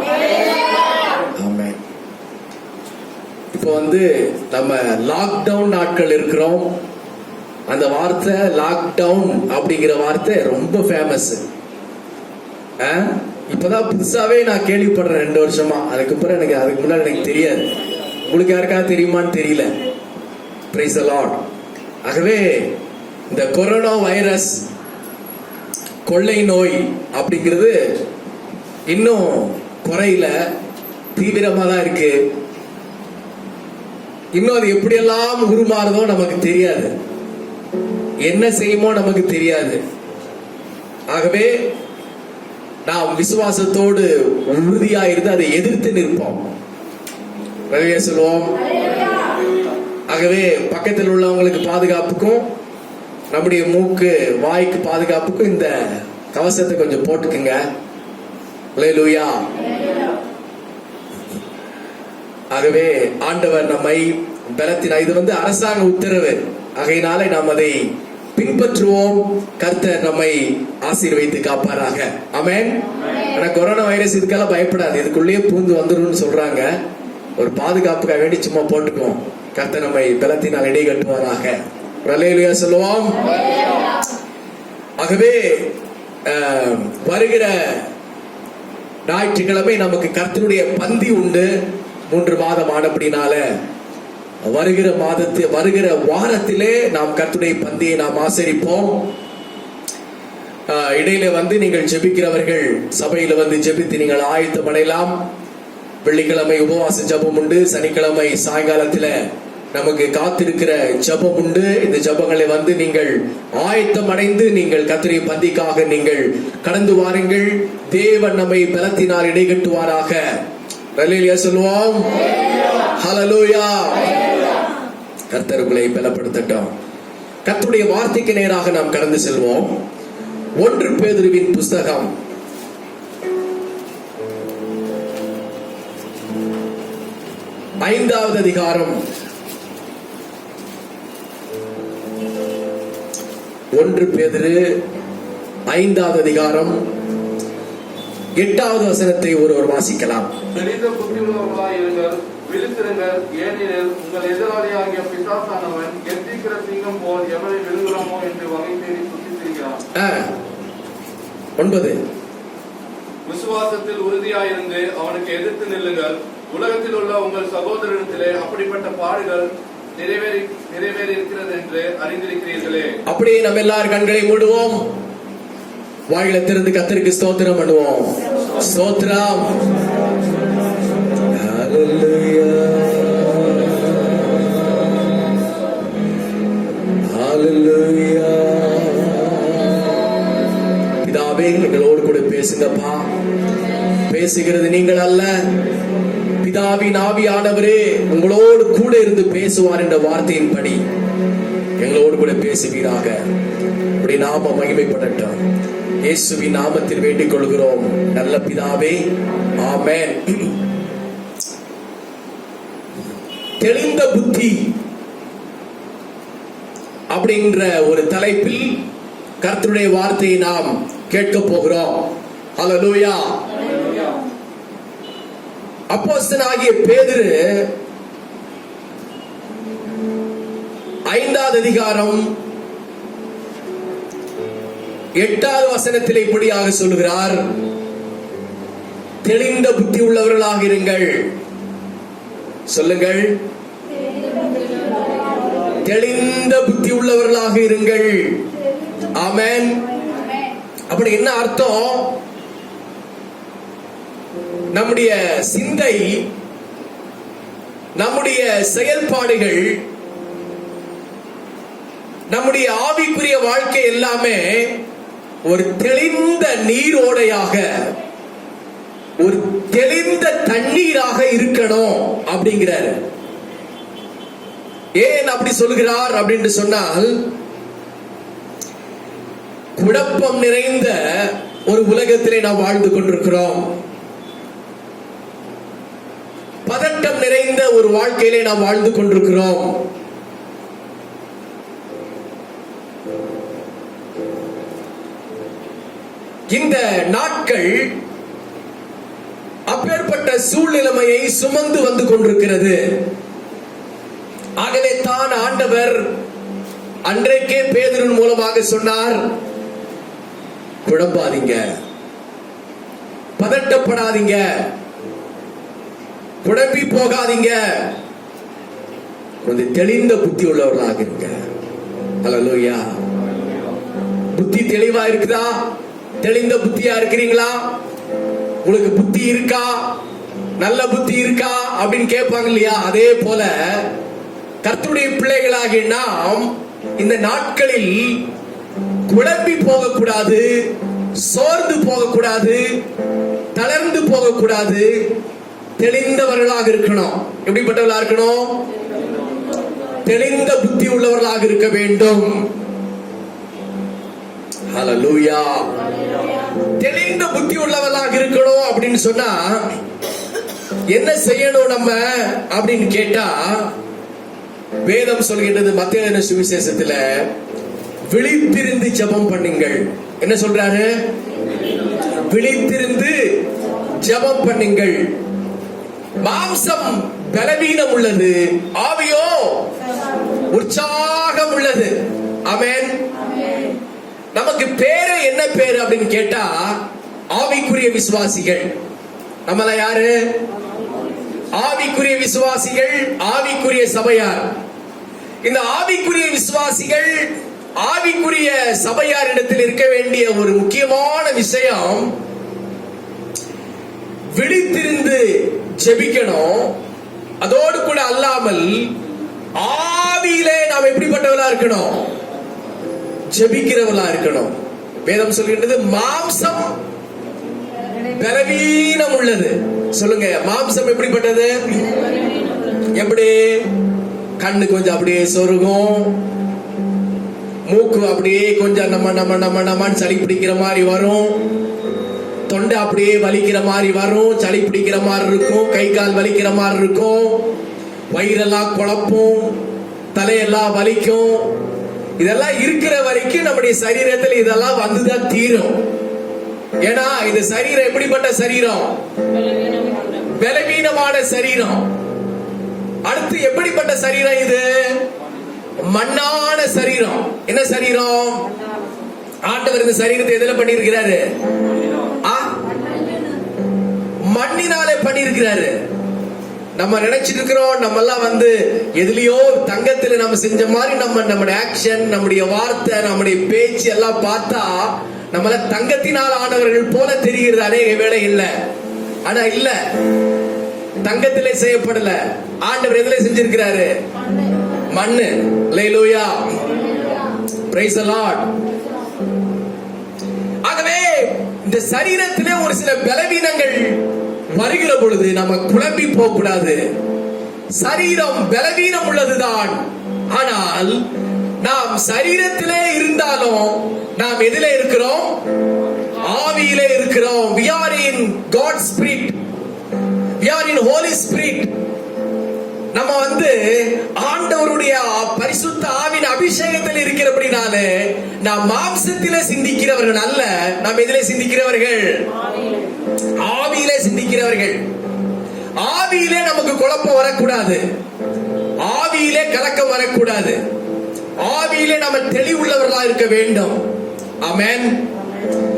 ஆமென். இப்போ நம்ம லாக்டவுன் நாட்கள் இருக்கிறோம். அந்த வார்த்தை லாக்டவுன் அப்படிங்கிற வார்த்தை ரொம்ப ஃபேமஸ். இப்பதான் புதுசாவே நான் கேள்விப்படுறேன் 2 வருஷமா. அதுக்கு முன்னாடி எனக்கு தெரியாது. உங்களுக்கு யாருக்காவது தெரியுமான்னு தெரியல. Price the lord. ஆகவே இந்த கொரோனா வைரஸ் கொள்ளை நோய் அப்படிங்கிறது இன்னும் குறையில, தீவிரமா தான் இருக்கு. இன்னும் அது எப்படியெல்லாம் உருமாறுதோ நமக்கு தெரியாது, என்ன செய்யுமோ நமக்கு தெரியாது. ஆகவே நாம் விசுவாசத்தோடு உறுதியாயிருந்து அதை எதிர்த்து நிற்போம். சொல்லுவோம். ஆகவே பக்கத்தில் உள்ளவங்களுக்கு பாதுகாப்புக்கும் நம்முடைய மூக்கு வாய்க்கு பாதுகாப்புக்கும் இந்த கவசத்தை கொஞ்சம் போட்டுக்குங்க. அல்லேலூயா. ஆகவே ஆண்டவர் நம்மை பலத்தினார். இது அரசாங்க உத்தரவு. ஆகையினாலே நாம் அதை பின்பற்றுவோம். கர்த்தர் நம்மை ஆசீர்வதித்து காப்பாராக. ஆமென். ஆனா கொரோனா வைரஸ் இதுக்கெல்லாம் பயப்படாது, இதுக்குள்ளேயே பூந்து வந்துடும் சொல்றாங்க. ஒரு பாதுகாப்புக்காக வேண்டி சும்மா போட்டுக்குவோம். கர்த்தர் நம்மை பலத்தினால் இடை கட்டுவாராக. அல்லேலூயா சொல்லுவோம். ஆகவே வருகிற ஞாயிற்றுக்கிழமை நமக்கு கர்த்தருடைய பந்தி உண்டு. 3 மாதம் ஆனபடினால வருகிற வாரத்திலே நாம் கர்த்தருடைய பந்தியை நாம் ஆசரிப்போம். இடையில நீங்கள் ஜெபிக்கிறவர்கள் சபையில ஜெபித்து நீங்கள் ஆயத்தம் அடையலாம். வெள்ளிக்கிழமை உபவாச ஜபம் உண்டு. சனிக்கிழமை சாயங்காலத்துல நமக்கு காத்திருக்கிற ஜபம் உண்டு. இந்த ஜபங்களை நீங்கள் ஆயத்தம் அடைந்து நீங்கள் கர்த்தருடைய பந்திக்காக நீங்கள் கடந்து வாருங்கள். தேவன் நம்மை பலத்தினால் இடைகட்டுவாராக. அல்லேலூயா சொல்லுவோம். ஹல்லேலூயா. கர்த்தர் உங்களை பலப்படுத்தட்டும். கர்த்தருடைய வார்த்தைக்கு நேராக நாம் கடந்து செல்வோம். 1 பேதுருவின் புஸ்தகம் 5வது அதிகாரம் 1 பேதுரு 5வது அதிகாரம் 8வது வசனத்தை ஒருவர் வாசிக்கலாம். தெளிந்த புத்தியுள்ளவர்களாய் இருங்கள், விழித்திருங்கள். ஏனெனில் உங்கள் எதிராளியாகிய பிசாசானவன் கெர்ச்சிக்கிற சிங்கம் போல் எவரை விழுங்கலாமோ என்று வகை தேடி சுற்றித் திரிகிறான். 9 விசுவாசத்தில் உறுதியாயிருந்து அவனுக்கு எதிர்த்து நில்லுங்கள். உலகத்தில் உள்ள உங்கள் சகோதரத்திலே அப்படிப்பட்ட பாடுகள் நிறைவேறி இருக்கிறது என்று அறிந்திருக்கிறீர்களே. அப்படியே நம்ம எல்லாரும் கண்களை மூடுவோம். வாயில திறந்து கர்த்தருக்கு ஸ்தோத்திரம் பண்ணுவோம். ஸ்தோத்திரம். ஹல்லேலூயா. ஹல்லேலூயா. பிதாவே, எங்களோடு கூட பேசுங்கப்பா. பேசுகிறது நீங்கள் அல்ல, பிதாவின் ஆவியானவரே உங்களோடு கூட இருந்து பேசுவார் என்ற வார்த்தையின்படி எங்களோடு கூட பேசுவீராக. அப்படி நாம மகிமைப்படட்டும். இயேசுவின் நாமத்தில் வேண்டிக் கொள்கிறோம் நல்ல பிதாவே, ஆமென். தெளிந்த புத்தி அப்படின்ற ஒரு தலைப்பில் கர்த்தருடைய வார்த்தையை நாம் கேட்க போகிறோம். ஹல்லேலூயா. அப்போஸ்தலனாகிய பேதுரு 5வது அதிகாரம் 8வது வசனத்தில் இப்படியாக சொல்கிறார். தெளிந்த புத்தி உள்ளவர்களாக இருங்கள். சொல்லுங்கள். தெளிந்த புத்தி உள்ளவர்களாக இருங்கள். ஆமென். அப்படி என்ன அர்த்தம்? நம்முடைய சிந்தை, நம்முடைய செயல்பாடுகள், நம்முடைய ஆவிக்குரிய வாழ்க்கை எல்லாமே ஒரு தெளிந்த நீரோடையாக, ஒரு தெளிந்த தண்ணீராக இருக்கணும் அப்படிங்கிறார். ஏன் அப்படி சொல்கிறார் அப்படின்னு சொன்னால், குழப்பம் நிறைந்த ஒரு உலகத்திலே நாம் வாழ்ந்து கொண்டிருக்கிறோம். பதட்டம் நிறைந்த ஒரு வாழ்க்கையிலே நாம் வாழ்ந்து கொண்டிருக்கிறோம். இந்த நாட்கள் அப்பேற்பட்ட சூழ்நிலைமையை சுமந்து வந்து கொண்டிருக்கிறது. ஆகவே தான் ஆண்டவர் அன்றைக்கே பேதுருவின் மூலமாக சொன்னார், குழம்பாதீங்க, பதட்டப்படாதீங்க, குழம்பி போகாதீங்க, கொஞ்சம் தெளிந்த புத்தி உள்ளவர்களாக இருங்க. ஹல்லேலூயா. புத்தி தெளிவா இருக்குதா? தெளிந்த புத்தியா இருக்கிறீங்களா? உங்களுக்கு புத்தி இருக்கா? நல்ல புத்தி இருக்கா அப்படின்னு கேட்பாங்க இல்லையா? அதே போல கர்த்தருடைய பிள்ளைகளாகிய நாம் இந்த நாட்களில் குழம்பி போகக்கூடாது, சோர்ந்து போகக்கூடாது, தளர்ந்து போகக்கூடாது, தெளிந்தவர்களாக இருக்கணும். எப்படிப்பட்டவர்களாக இருக்கணும்? தெளிந்த புத்தி உள்ளவர்களாக இருக்க வேண்டும். ஹல்லேலூயா. தெளிந்த புத்தி உள்ளவர்களாக இருக்கணும் அப்படின்னு சொன்னா என்ன செய்யணும் நம்ம அப்படின்னு கேட்டா, வேதம் சொல்கின்றது மத்தேயு சுவிசேஷத்துல விழித்திருந்து ஜெபம் பண்ணுங்கள். என்ன சொல்றாரு? விழித்திருந்து ஜெபம் பண்ணுங்கள். மாம்சம் பலவீனம் உள்ளது, ஆவியோ உற்சாகம் உள்ளது. ஆமென். நமக்கு பேரு என்ன பேரு அப்படின்னு கேட்டா ஆவிக்குரிய விசுவாசிகள். நம்மள யாரு? ஆவிக்குரிய விசுவாசிகள், ஆவிக்குரிய சபையார். இந்த ஆவிக்குரிய விசுவாசிகள், ஆவிக்குரிய சபையார் இடத்தில் இருக்க வேண்டிய ஒரு முக்கியமான விஷயம், விழித்திருந்து ஜெபிக்கணும். அதோடு கூட அல்லாமல் ஆவியிலே நாம் எப்படிப்பட்டவர்களா இருக்கணும்? ஜெபிக்கிறவர்களா இருக்கணும். வேதம் சொல்கின்றது மாம்சம் பலவீனம் உள்ளது. சொல்லுங்க, மாம்சம் எப்படிப்பட்டது? எப்படி? கண்ணு கொஞ்சம் அப்படியே சொருகும், மூக்கு அப்படியே கொஞ்சம் நம்ம சளி பிடிக்கிற மாதிரி வரும், தொண்டை அப்படியே வலிக்கிற மாதிரி வரும், சளி பிடிக்கிற மாதிரி இருக்கும், கை கால் வலிக்கிற மாதிரி இருக்கும், வயிறெல்லாம் குழப்பும், தலையெல்லாம் வலிக்கும். இதெல்லாம் இருக்கிற வரைக்கும் நம்முடைய சரீரத்தில் இதெல்லாம் வந்துதான் தீரும். ஏன்னா இது சரீரம் எப்படிப்பட்ட சரீரம்? பலவீனமான சரீரம். அடுத்து எப்படிப்பட்ட சரீரம் இது? மண்ணான சரீரம். என்ன சரீரம்? ஆண்டவர் இந்த சரீரத்தை எதுல பண்ணியிருக்கிறாரு? மண்ணினாலே பண்ணியிருக்கிறாரு. நம்ம நினைச்சிட்டு இருக்கிறோம் நம்ம எல்லாம் எதுலயோ தங்கத்துல நம்ம செஞ்ச மாதிரி நம்முடைய ஆக்ஷன், நம்முடைய வார்த்தை, நம்முடைய பேச்சு எல்லாம் பார்த்தா நம்மள தங்கத்தினால் ஆனவர்கள் போல தெரிகிறது. அநேக வேளை இல்ல. ஆனா இல்ல, தங்கத்திலே செய்யப்படல. ஆண்டவர் எதுல செஞ்சிருக்கிறாரு? மண்ணு. ஹல்லேலூயா. Praise the lord. ஆகவே இந்த சரீரத்திலே ஒரு சில பலவீனங்கள் வருகிற பொழுது நம்ம குழம்பி போக கூடாது. சரீரம் பலவீனம் உள்ளதுதான். ஆனால் நாம் சரீரத்திலே இருந்தாலும் நாம் எதிலே இருக்கிறோம்? ஆவியிலே இருக்கிறோம். We are in God's spirit. We are in Holy Spirit. நம்ம ஆண்டவருடைய பரிசுத்த ஆவியின் அபிஷேகத்தில் இருக்கிறபடினாலே நாம் மாம்சத்திலே சிந்திக்கிறவர்கள் அல்ல. நாம் எதிலே சிந்திக்கிறவர்கள்? ஆவியிலே சிந்திக்கிறவர்கள். ஆவியிலே நமக்கு குழப்பம் வரக்கூடாது, ஆவியிலே கலக்கம் வரக்கூடாது, ஆவியிலே நம்ம தெளிவுள்ளவர்களாக இருக்க வேண்டும். ஆமென்.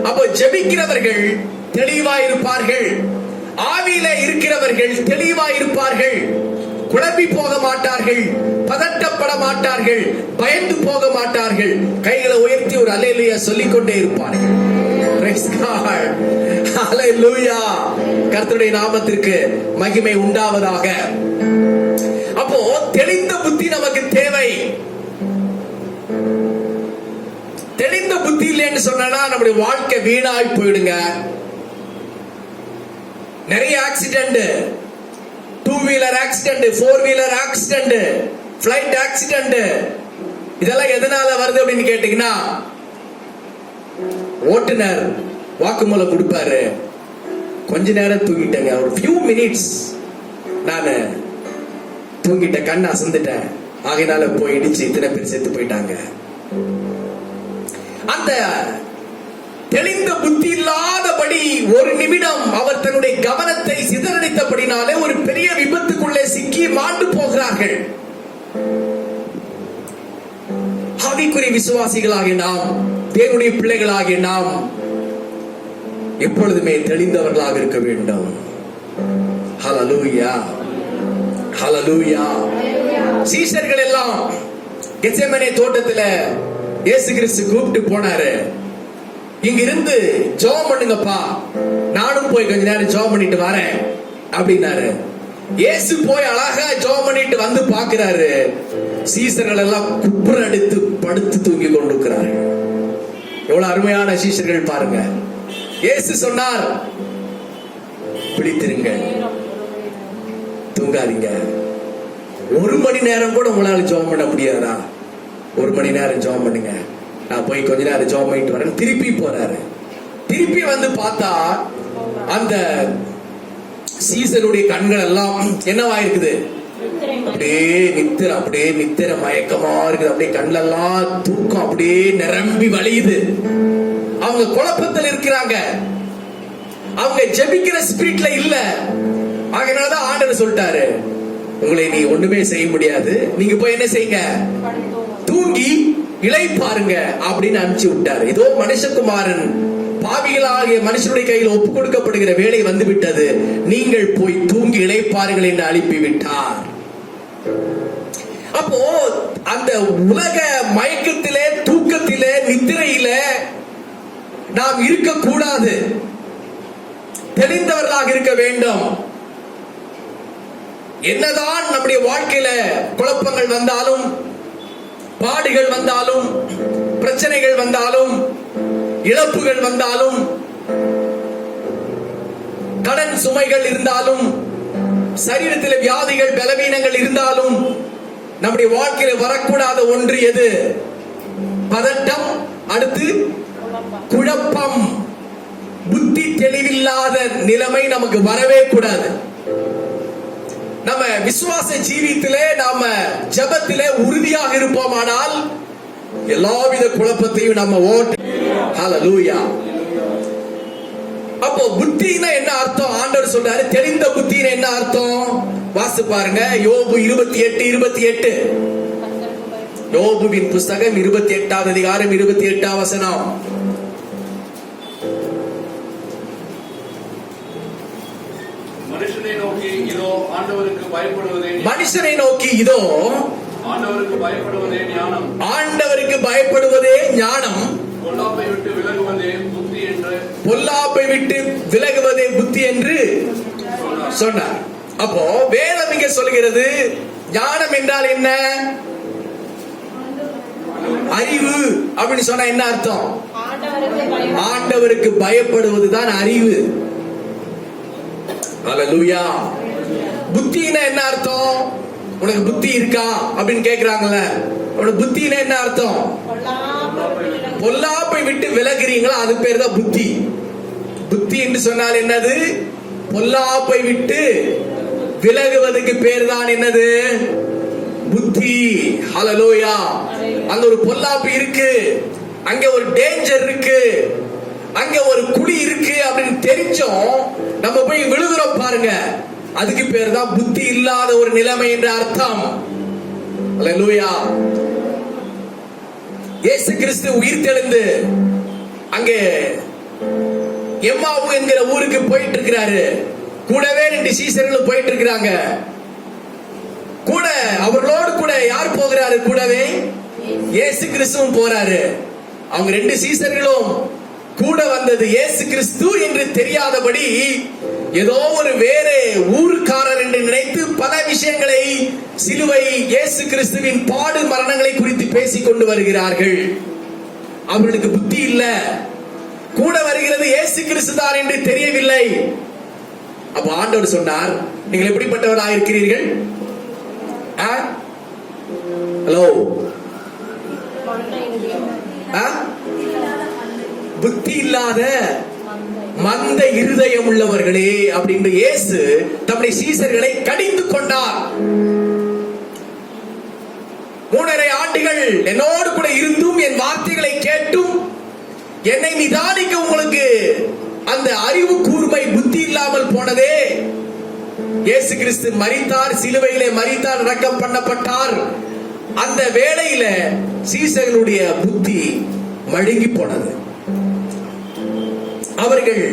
அப்போ ஜெபிக்கிறவர்கள் தெளிவாய் இருப்பார்கள், ஆவியிலே இருக்கிறவர்கள் தெளிவாய் இருப்பார்கள், குழம்பி போக மாட்டார்கள், பதட்டப்பட மாட்டார்கள், பயந்து போக மாட்டார்கள், கைகளை உயர்த்தி ஒரு அல்லேலூயா சொல்லிக்கொண்டே இருப்பார்கள். Praise God. Hallelujah. கர்த்தருடைய நாமத்திற்கு மகிமை உண்டாவதாக. அப்போ தெளிந்த புத்தி நமக்கு தேவை. தெளிந்த புத்தி இல்லைன்னு சொன்னா நம்முடைய வாழ்க்கை வீணாய் போயிடுங்க. நிறைய accident, 2 wheeler accident, 4 wheeler accident, flight accident, இதெல்லாம் எதனால வருது அப்படின்னு கேட்டீங்கன்னா, ஓட்டுநர் வாக்குமூலம் கொடுப்பாரு, கொஞ்ச நேரம் தூங்கிட்டேங்க, ஒரு few minutes நான் தூங்கிட்டேன், கண்ணை அசந்துட்டேன், ஆகையினால போய் இடிச்சு இத்தனை பேர் செத்து போயிட்டாங்க. அந்த தெளிந்த புத்தி இல்லாதபடி ஒரு நிமிடம் அவர் தன்னுடைய கவனத்தை சிதறடித்தபடினாலே ஒரு பெரிய விபத்துக்குள்ளே சிக்கி மாண்டு போகிறார்கள். ஆவிக்குரிய விசுவாசிகளாகிய நாம், தேவனுடைய பிள்ளைகளாகிய நாம் எப்பொழுதுமே தெளிந்தவர்களாக இருக்க வேண்டும். ஹல்லேலூயா, ஹல்லேலூயா. சீஷர்கள் எல்லாம் கெத்செமனே தோட்டத்துல இயேசு கிறிஸ்து கூப்பிட்டு போனாரு. இங்க இருந்து ஜெபம் பண்ணுங்கப்பா, நானும் போய் கொஞ்ச நேரம் ஜெபம் பண்ணிட்டு வரேன் அப்படின்னாரு. இயேசு போய் அழகா ஜெபம் பண்ணிட்டு வந்து பாக்குறாரு, சீஷர்கள் எல்லாம் குப்புற அடித்து படுத்து தூங்கி கொண்டிருக்கிறார். எவ்வளவு அருமையான சீஷர்கள் பாருங்க. இயேசு சொன்னார், பிடித்திருங்க, தூங்காதீங்க. 1 மணி நேரம் கூட உங்களால ஜெபம் பண்ண முடியாதா? 1 மணி நேரம் ஜெபம் பண்ணுங்க, நான் போய் கொஞ்ச நேரம் ஜெபம் பண்ணிட்டு வரேன். திருப்பி போறாரு. திருப்பி வந்து பார்த்தா அந்த சீசருடைய கண்கள் எல்லாம் என்னவா இருக்குது? அப்படியே நித்திர மயக்கமா இருக்குது. அப்படியே கண்ணெல்லாம் தூக்கம் அப்படியே நிரம்பி வழியுது. அவங்க குழப்பத்தில் இருக்கிறாங்க. அவங்க ஜெபிக்கிற ஸ்பிரிட்ல இல்ல. அதனாலதான் ஆண்டவர் சொல்லிட்டாரு, உங்களை நீ ஒண்ணுமே செய்ய முடியாது, நீங்க போய் என்ன செய்யுங்க, தூங்கி இளைப்பாருங்க அப்படின்னு அனுப்பிச்சு விட்டாரு. ஏதோ மனுஷகுமாரன் பாவிகளாகிய மனுஷனுடைய கையில் ஒப்பு கொடுக்கப்படுகிற வேலை வந்து விட்டது, நீங்கள் போய் தூங்கி இளைப்பாருங்கள் என்று அனுப்பி விட்டார். அப்போ அந்த உலக மயக்கத்திலே, தூக்கத்திலே, நித்திரையிலே நாம் இருக்கக்கூடாது. தெளிந்தவர்களாக இருக்க வேண்டும். என்னதான் நம்முடைய வாழ்க்கையில குழப்பங்கள் வந்தாலும், பாடுகள் வந்தாலும், பிரச்சனைகள் வந்தாலும், இழப்புகள் வந்தாலும், கடன் சுமைகள் இருந்தாலும், சரீரத்தில் வியாதிகள் பலவீனங்கள் இருந்தாலும், நம்முடைய வாழ்க்கையில வரக்கூடாத ஒன்று எது? பதட்டம், அடுத்து குழப்பம், புத்தி தெளிவில்லாத நிலைமை நமக்கு வரவே கூடாது. நம்ம விசுவாச ஜீவியத்திலே, நாம ஜெபத்திலே உறுதியாக இருப்போமானால் எல்லாவித குழப்பத்தையும் நம்ம ஓட்டு. ஹல்லேலூயா. அப்போ புத்தினா என்ன அர்த்தம்? ஆண்டவர் சொல்றாரு, தெளிந்த புத்தினா என்ன அர்த்தம்? வாசித்து பாருங்க, யோபு 28:28. யோபுவின் புஸ்தகம் 28வது அதிகாரம் 28வது வசனம். மனுஷனை நோக்கி இதோ ஆண்டவருக்கு பயப்படுவதே ஆண்டவருக்கு பயப்படுவதே ஞானம். ஆண்டவருக்கு பயப்படுவதே ஞானம். பொல்லாப்பை விட்டு விலகுவதே புத்தி என்று, பொல்லாப்பை விட்டு விலகுவதே புத்தி என்று சொன்னார். அப்போ வேதம் இங்க சொல்கிறது, ஞானம் என்றால் என்ன? அறிவு அப்படின்னு சொன்னா என்ன அர்த்தம்? ஆண்டவருக்கு பயப்படுவதுதான் அறிவு. ஹல்லேலூயா. புத்தினா என்ன அர்த்தம்? உனக்கு புத்தி இருக்கா அப்படின்னு கேக்குறாங்கல்ல, உனக்கு புத்தினா என்ன அர்த்தம்? பொல்லாப்பை விட்டு விலகுறீங்களா, அது பேர் தான் புத்தி. புத்தி என்று சொன்னால் என்னது? பொல்லாப்பை விட்டு விலகுவதற்கு பேர் தான் என்னது? புத்தி. ஹல்லேலூயா. அங்க ஒரு பொல்லாப்பு இருக்கு, அங்க ஒரு டேஞ்சர் இருக்கு, அங்க ஒரு குழி இருக்கு அப்படின்னு தெரிஞ்சோம் நம்ம போய் விழுகிறோம் பாருங்க, அதுக்கு பேர் தான் புத்தி இல்லாத ஒரு நிலைமை என்ற அர்த்தம். ஹல்லேலூயா. இயேசு கிறிஸ்து உயிர் தெழுந்து அங்கே எம்மாவு என்கிற ஊருக்கு போயிட்டு இருக்கிறாரு. கூடவே 2 சீஷர்களும் போயிட்டு இருக்கிறாங்க. கூட அவர்களோடு கூட யார் போகிறாரு? கூடவே இயேசு கிறிஸ்துவும் போறாரு. அவங்க 2 சீஷர்களும் கூட வந்தது இயேசு கிறிஸ்து என்று தெரியாதபடி ஏதோ ஒரு வேறு ஊர்க்காரர் என்று நினைத்து பல விஷயங்களை, சிலுவை, இயேசு கிறிஸ்துவின் பாடு மரணங்களை குறித்து பேசிக் கொண்டு வருகிறார்கள். அவர்களுக்கு புத்தி இல்ல. கூட வருகிறது இயேசு கிறிஸ்து தான் என்று தெரியவில்லை. அப்ப ஆண்டவர் சொன்னார், நீங்கள் எப்படிப்பட்டவர்களாக இருக்கிறீர்கள்? ஹலோ, புத்தி இல்லாத மந்த இருதயம் உள்ளவர்களே அப்படின்னு இயேசு தம்முடைய சீஷர்களை கடிந்து கொண்டார். 3.5 ஆண்டுகள் என்னோடு கூட இருந்தும் என் வார்த்தைகளை கேட்டும் என்னை நிதானிக்க உங்களுக்கு அந்த அறிவு கூர்மை புத்தி இல்லாமல் போனதே. இயேசு கிறிஸ்து மரித்தார், சிலுவையிலே மரித்தார், அடக்கம் பண்ணப்பட்டார். அந்த வேளையில சீஷர்களுடைய புத்தி மழுங்கி போனது. அவர்கள்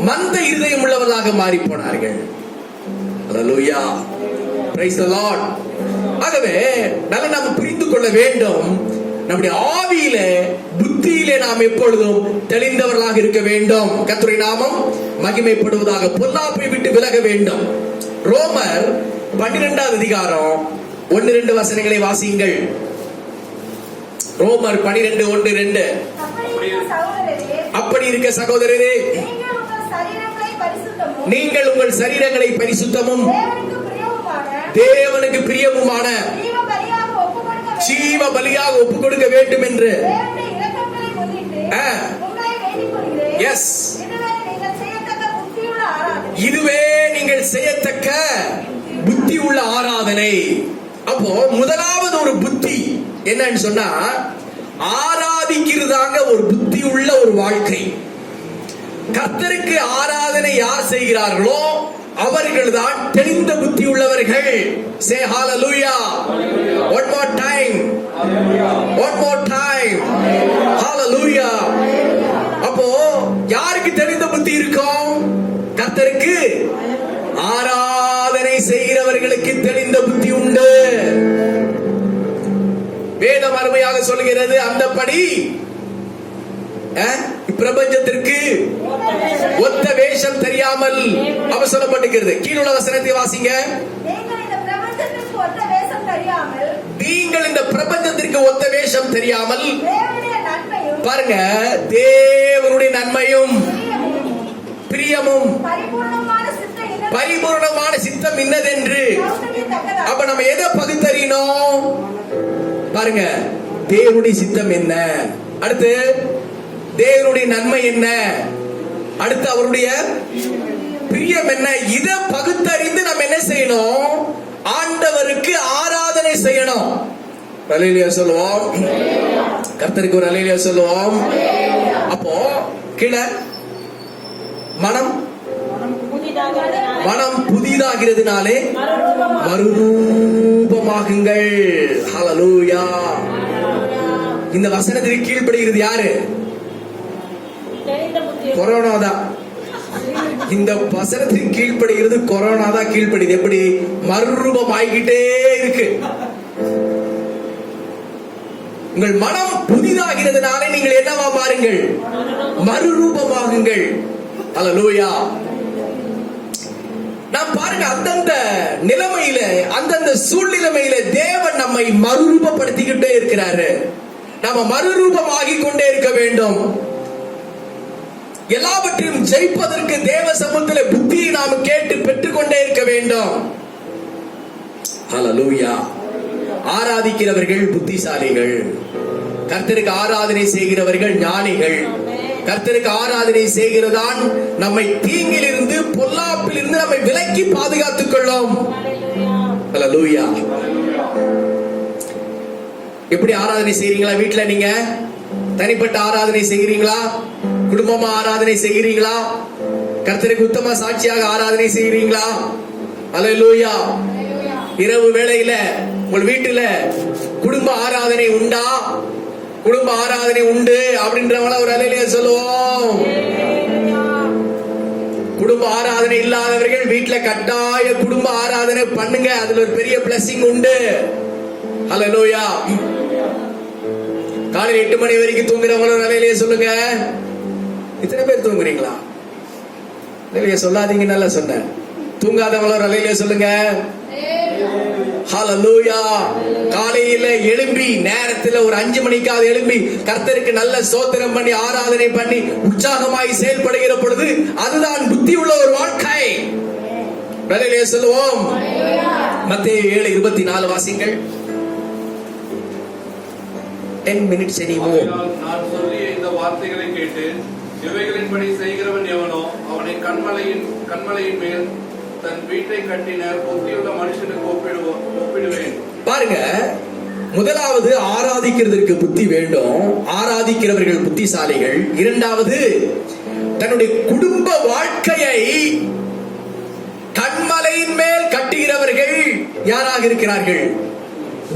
மந்த இருதயம் உள்ளவர்களாக மாறி போனார்கள். ஹல்லேலூயா, பிரைஸ் தி லார்ட். ஆகவே நல்ல நாம் புரிந்து கொள்ள வேண்டும், நம்முடைய ஆவியில புத்தியிலே நாம் எப்பொழுதும் தெளிந்தவர்களாக இருக்க வேண்டும். கர்த்தருடைய நாமம் மகிமைப்படுவதாக. பொல்லாப்பை விட்டு விலக வேண்டும். ரோமர் 12வது அதிகாரம் 1-2 வசனங்களை வாசியுங்கள். ரோமர் 12:1-2. அப்படி இருக்க சகோதரரே, நீங்கள் உங்கள் சரீரங்களை பரிசுத்தமும் தேவனுக்கு பிரியமுமான ஜீவ பலியாக ஒப்புக் கொடுக்க வேண்டும் என்று எஸ், இதுவே நீங்கள் செய்யத்தக்க புத்தி உள்ள ஆராதனை. அப்போ முதலாவது ஒரு புத்தி என்னன்னு சொன்னா, ஆராதிக்கிறதாங்க ஒரு புத்தி உள்ள ஒரு வாழ்க்கை. கர்த்தருக்கு ஆராதனை யார் செய்கிறார்களோ அவர்கள் தான் தெளிந்த புத்தி உள்ளவர்கள். Say hallelujah. One more time. One more time. Hallelujah. அப்போ யாருக்கு தெளிந்த புத்தி இருக்கும்? கர்த்தருக்கு ஆராதனை செய்கிறவர்களுக்கு தெளிந்த புத்தி உண்டு. வேதம் அருமையாக சொல்கிறது, அந்தபடி பிரபஞ்சத்திற்கு ஒத்த வேஷம் தெரியாமல் அவசரப்பட்டுகிறது. கீழுள்ள வசனத்தை வாசிங்க. நீங்கள் இந்த பிரபஞ்சத்திற்கு ஒத்த வேஷம் தெரியாமல் பாருங்க, தேவனுடைய நன்மையும் பிரியமும் பரிபூர்ணமான சித்தம் இன்னதென்று. அப்ப நம்ம எதை பகுத்தறியணும்? பாருங்க, தேவனுடைய சித்தம் என்ன, அடுத்து தேவனுடைய நன்மை என்ன, அடுத்து அவருடைய பிரியம் என்ன. இதை பகுத்தறிந்து நம்ம என்ன செய்யணும்? ஆண்டவருக்கு ஆராதனை செய்யணும். அல்லேலூயா சொல்லுவோம். கர்த்தருக்கு ஒரு அல்லேலூயா சொல்லுவோம். அப்போ கீழே மனம் புதிதாகிறதுனாலே மறுரூபமாகுங்கள். ஹல்லேலூயா. இந்த வசனத்திற்கு கீழ்ப்படுகிறது யாரு? கொரோனா தான். இந்த வசனத்திற்கு கீழ்ப்படுகிறது கொரோனா தான் கீழ்ப்படுது. எப்படி? மறுரூபம் ஆகிக்கிட்டே இருக்கு. உங்கள் மனம் புதிதாகிறதுனாலே நீங்கள் என்னவா மாறுங்கள்? மறுரூபமாகுங்கள். ஹல்லேலூயா. நாம் பாருங்க, அந்தந்த நிலைமையில அந்தந்த சூழ்நிலைமையில தேவன் நம்மை மறுரூபப்படுத்திக்கிட்டே இருக்கிறாரு. நாம மறுரூபமாகி கொண்டே இருக்க வேண்டும். எல்லாவற்றையும் ஜெயிப்பதற்கு தேவ சமூகத்தில் புத்தியை நாம் கேட்டு பெற்றுக்கொண்டே இருக்க வேண்டும். ஹல்லேலூயா. ஆராதிக்கிறவர்கள் புத்திசாலிகள், கர்த்தருக்கு ஆராதனை செய்கிறவர்கள் ஞானிகள். கர்த்தருக்கு ஆராதனை செய்கிறதான் நம்மை தீங்கிலிருந்து பொல்லாப்பிலிருந்து நம்மை விலக்கி பாதுகாத்துக் கொள்ளும். ஹல்லேலூயா. எப்படி ஆராதனை செய்றீங்களா? வீட்டுல நீங்க தனிப்பட்ட ஆராதனை செய்கிறீங்களா? குடும்பமா ஆராதனை செய்கிறீங்களா? கர்த்தருக்கு உத்தம சாட்சியாக ஆராதனை செய்கிறீங்களா? அல்லேலூயா. இரவு வேளையில உங்கள் வீட்டுல குடும்ப ஆராதனை உண்டா? குடும்ப ஆராதனை உண்டு அப்படின்றவங்கள ஒரு அல்லேலூயா சொல்லுவோம். குடும்ப ஆராதனை இல்லாதவர்கள் வீட்டுல கட்டாய குடும்ப ஆராதனை பண்ணுங்க. அதுல ஒரு பெரிய பிளஸிங் உண்டு. அல்லேலூயா. காலையில் 8 மணி வரைக்கும் தூங்குறவங்களும் அல்லேலூயா சொல்லுங்க. இத்தனை பேர் தூங்குறீங்களா? அல்லேலூயா சொல்லாதீங்க. நல்லா சொன்னேன். தூங்காதவங்களும் அல்லேலூயா சொல்லுங்க. ஹல்லேலூயா. காலையில எழும்பி நேரத்தில் ஒரு 5 மணிக்காவது எழும்பி கர்த்தருக்கு நல்ல ஸ்தோத்திரம் பண்ணி ஆராதனை பண்ணி உற்சாகமாய் செயல்படுகிற பொழுது அதுதான் புத்தி உள்ள ஒரு வாழ்க்கை. அல்லேலூயா சொல்லுவோம். மத்தேயு 7:24 வாசிங்கள். 10 minutes anymore. நான் சொல்லிய இந்த வார்த்தைகளை கேட்டு இவைகளின்படி செய்கிறவன் எவனோ அவனை கண்மலையின் மேல் தன் வீட்டை கட்டின புத்தியுள்ள மனுஷனுக்கு ஒப்பிடுவேன். பாருங்க, முதலாவது ஆராதிக்கிறதற்கு புத்தி வேண்டும். ஆராதிக்கிறவர்கள் புத்திசாலிகள். இரண்டாவது, தன்னுடைய குடும்ப வாழ்க்கையை கண்மலையின் மேல் கட்டுகிறவர்கள் யாராக இருக்கிறார்கள்?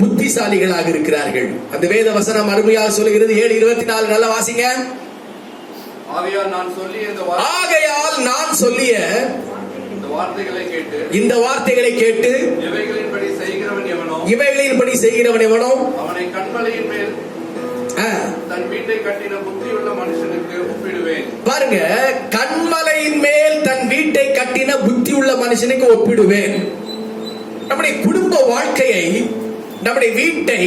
புத்திசாலிகளாக இருக்கிறார்கள். அந்த வேத வசனம் அருமையாக சொல்லுகிறது. 7:24 நல்லா வாசிங்க. ஆகையால் நான் சொல்லிய ஆகையால் நான் சொல்லிய இந்த வார்த்தைகளை கேட்டு இந்த வார்த்தைகளை கேட்டு இவைகளின்படி செய்கிறவன் எவனோ இவைகளின்படி செய்கிறவன் எவனோ அவனை கண்மலையின் மேல் தன் வீட்டை கட்டின புத்தியுள்ள மனுஷனுக்கு ஒப்பிடுவேன். பாருங்க, கண்மலையின் மேல் தன் வீட்டை கட்டின புத்தியுள்ள மனுஷனுக்கு ஒப்பிடுவேன். நம்முடைய குடும்ப வாழ்க்கையை, நம்முடைய வீட்டை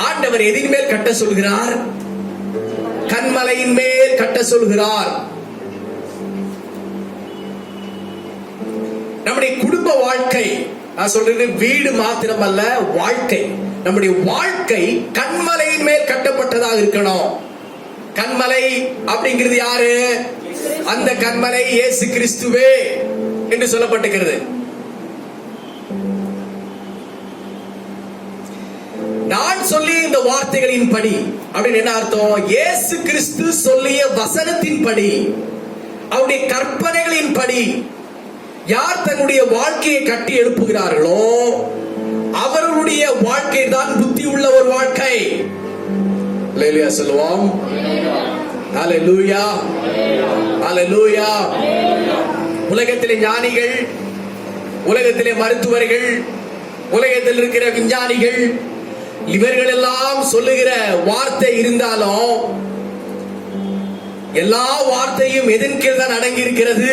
ஆண்டவர் எதின் மேல் கட்ட சொல்கிறார்? கண்மலையின் மேல் கட்ட சொல்கிறார். நம்முடைய குடும்ப வாழ்க்கை, நான் சொல்றது வீடு மாத்திரமல்ல, வாழ்க்கை, நம்முடைய வாழ்க்கை கண்மலையின் மேல் கட்டப்பட்டதாக இருக்கணும். கண்மலை அப்படிங்கிறது யாரு? அந்த கண்மலை இயேசு கிறிஸ்துவே என்று சொல்லப்பட்டிருக்கிறது. நான் சொல்லிய இந்த வார்த்தைகளின் படி அப்படின்னு என்ன அர்த்தம்? இயேசு கிறிஸ்து சொல்லிய வசனத்தின் படி, அவருடைய கற்பனைகளின் படி யார் தன்னுடைய வாழ்க்கையை கட்டி எழுப்புகிறார்களோ அவர்களுடைய வாழ்க்கை தான் புத்தி உள்ள ஒரு வாழ்க்கை. அல்லேலூயா சொல்லுவோம். அல்லேலூயா, அல்லேலூயா. உலகத்திலே ஞானிகள், உலகத்திலே மருத்துவர்கள், உலகத்தில் இருக்கிற விஞ்ஞானிகள், இவர்கள் எல்லாம் சொல்லுகிற வார்த்தை இருந்தாலும் எல்லா வார்த்தையும் எதன் கீழ் தான் அடங்கி இருக்கிறது?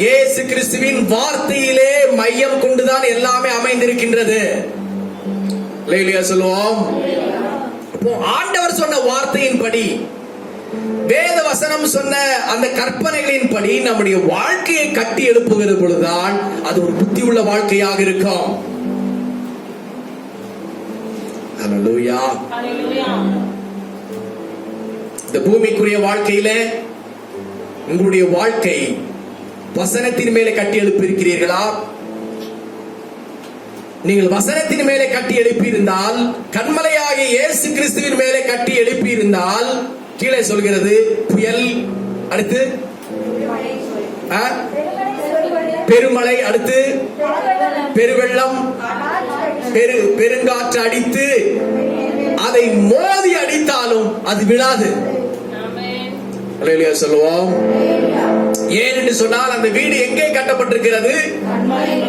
இயேசு கிறிஸ்துவின் வார்த்தையிலே மையம் கொண்டுதான் எல்லாமே அமைந்திருக்கின்றது. அல்லேலூயா சொல்லுவோம். ஆண்டவர் சொன்ன வார்த்தையின்படி, வேத வசனம் சொன்ன அந்த கற்பனைகளின் படி நம்முடைய வாழ்க்கையை கட்டி எழுப்புகிற பொழுதுதான் அது ஒரு புத்தி உள்ள வாழ்க்கையாக இருக்கும். அல்லேலூயா. இந்த பூமிக்குரிய வாழ்க்கையில உங்களுடைய வாழ்க்கை வசனத்தின் மேலே கட்டி எழுப்பி இருக்கிறீர்களா? நீங்கள் வசனத்தின் மேலே கட்டி எழுப்பி இருந்தால், கண்மலையாகிய இயேசு கிறிஸ்துவின் மேலே கட்டி எழுப்பி இருந்தால், கீழே சொல்கிறது புயல், அடுத்து பெருமழை, அடுத்து பெருவெள்ளம், பெருங்காற்று அடித்து அதை மோதி அடித்தாலும் அது விழாது. அல்லேலூயா சொல்லுவோம். ஏன் என்று சொன்னால் அந்த வீடு எங்கே கட்டப்பட்டிருக்கிறது?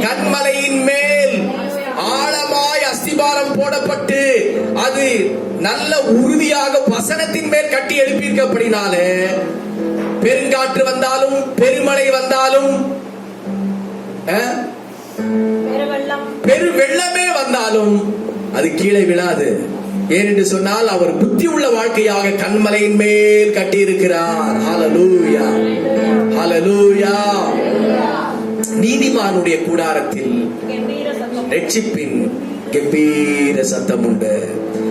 கண்மலையின் மேல் ஆழமாய் அஸ்திபாரம் போடப்பட்டு அது நல்ல உறுதியாக வசனத்தின் மேல் கட்டி எழுப்பியிருக்கப்படினாலே பெருங்காற்று வந்தாலும் பெருமழை வந்தாலும் பெருவெள்ளமே வந்தாலும் அது கீழே விழாது. ஏனென்று சொன்னால் அவர் புத்தி உள்ள வாழ்க்கையாக கண்மலையின் மேல் கட்டி இருக்கிறார். ஹல்லேலூயா, ஹல்லேலூயா. நீதிமானுடைய கூடாரத்தில் ரட்சிப்பின் கம்பீர சத்தம் உண்டு.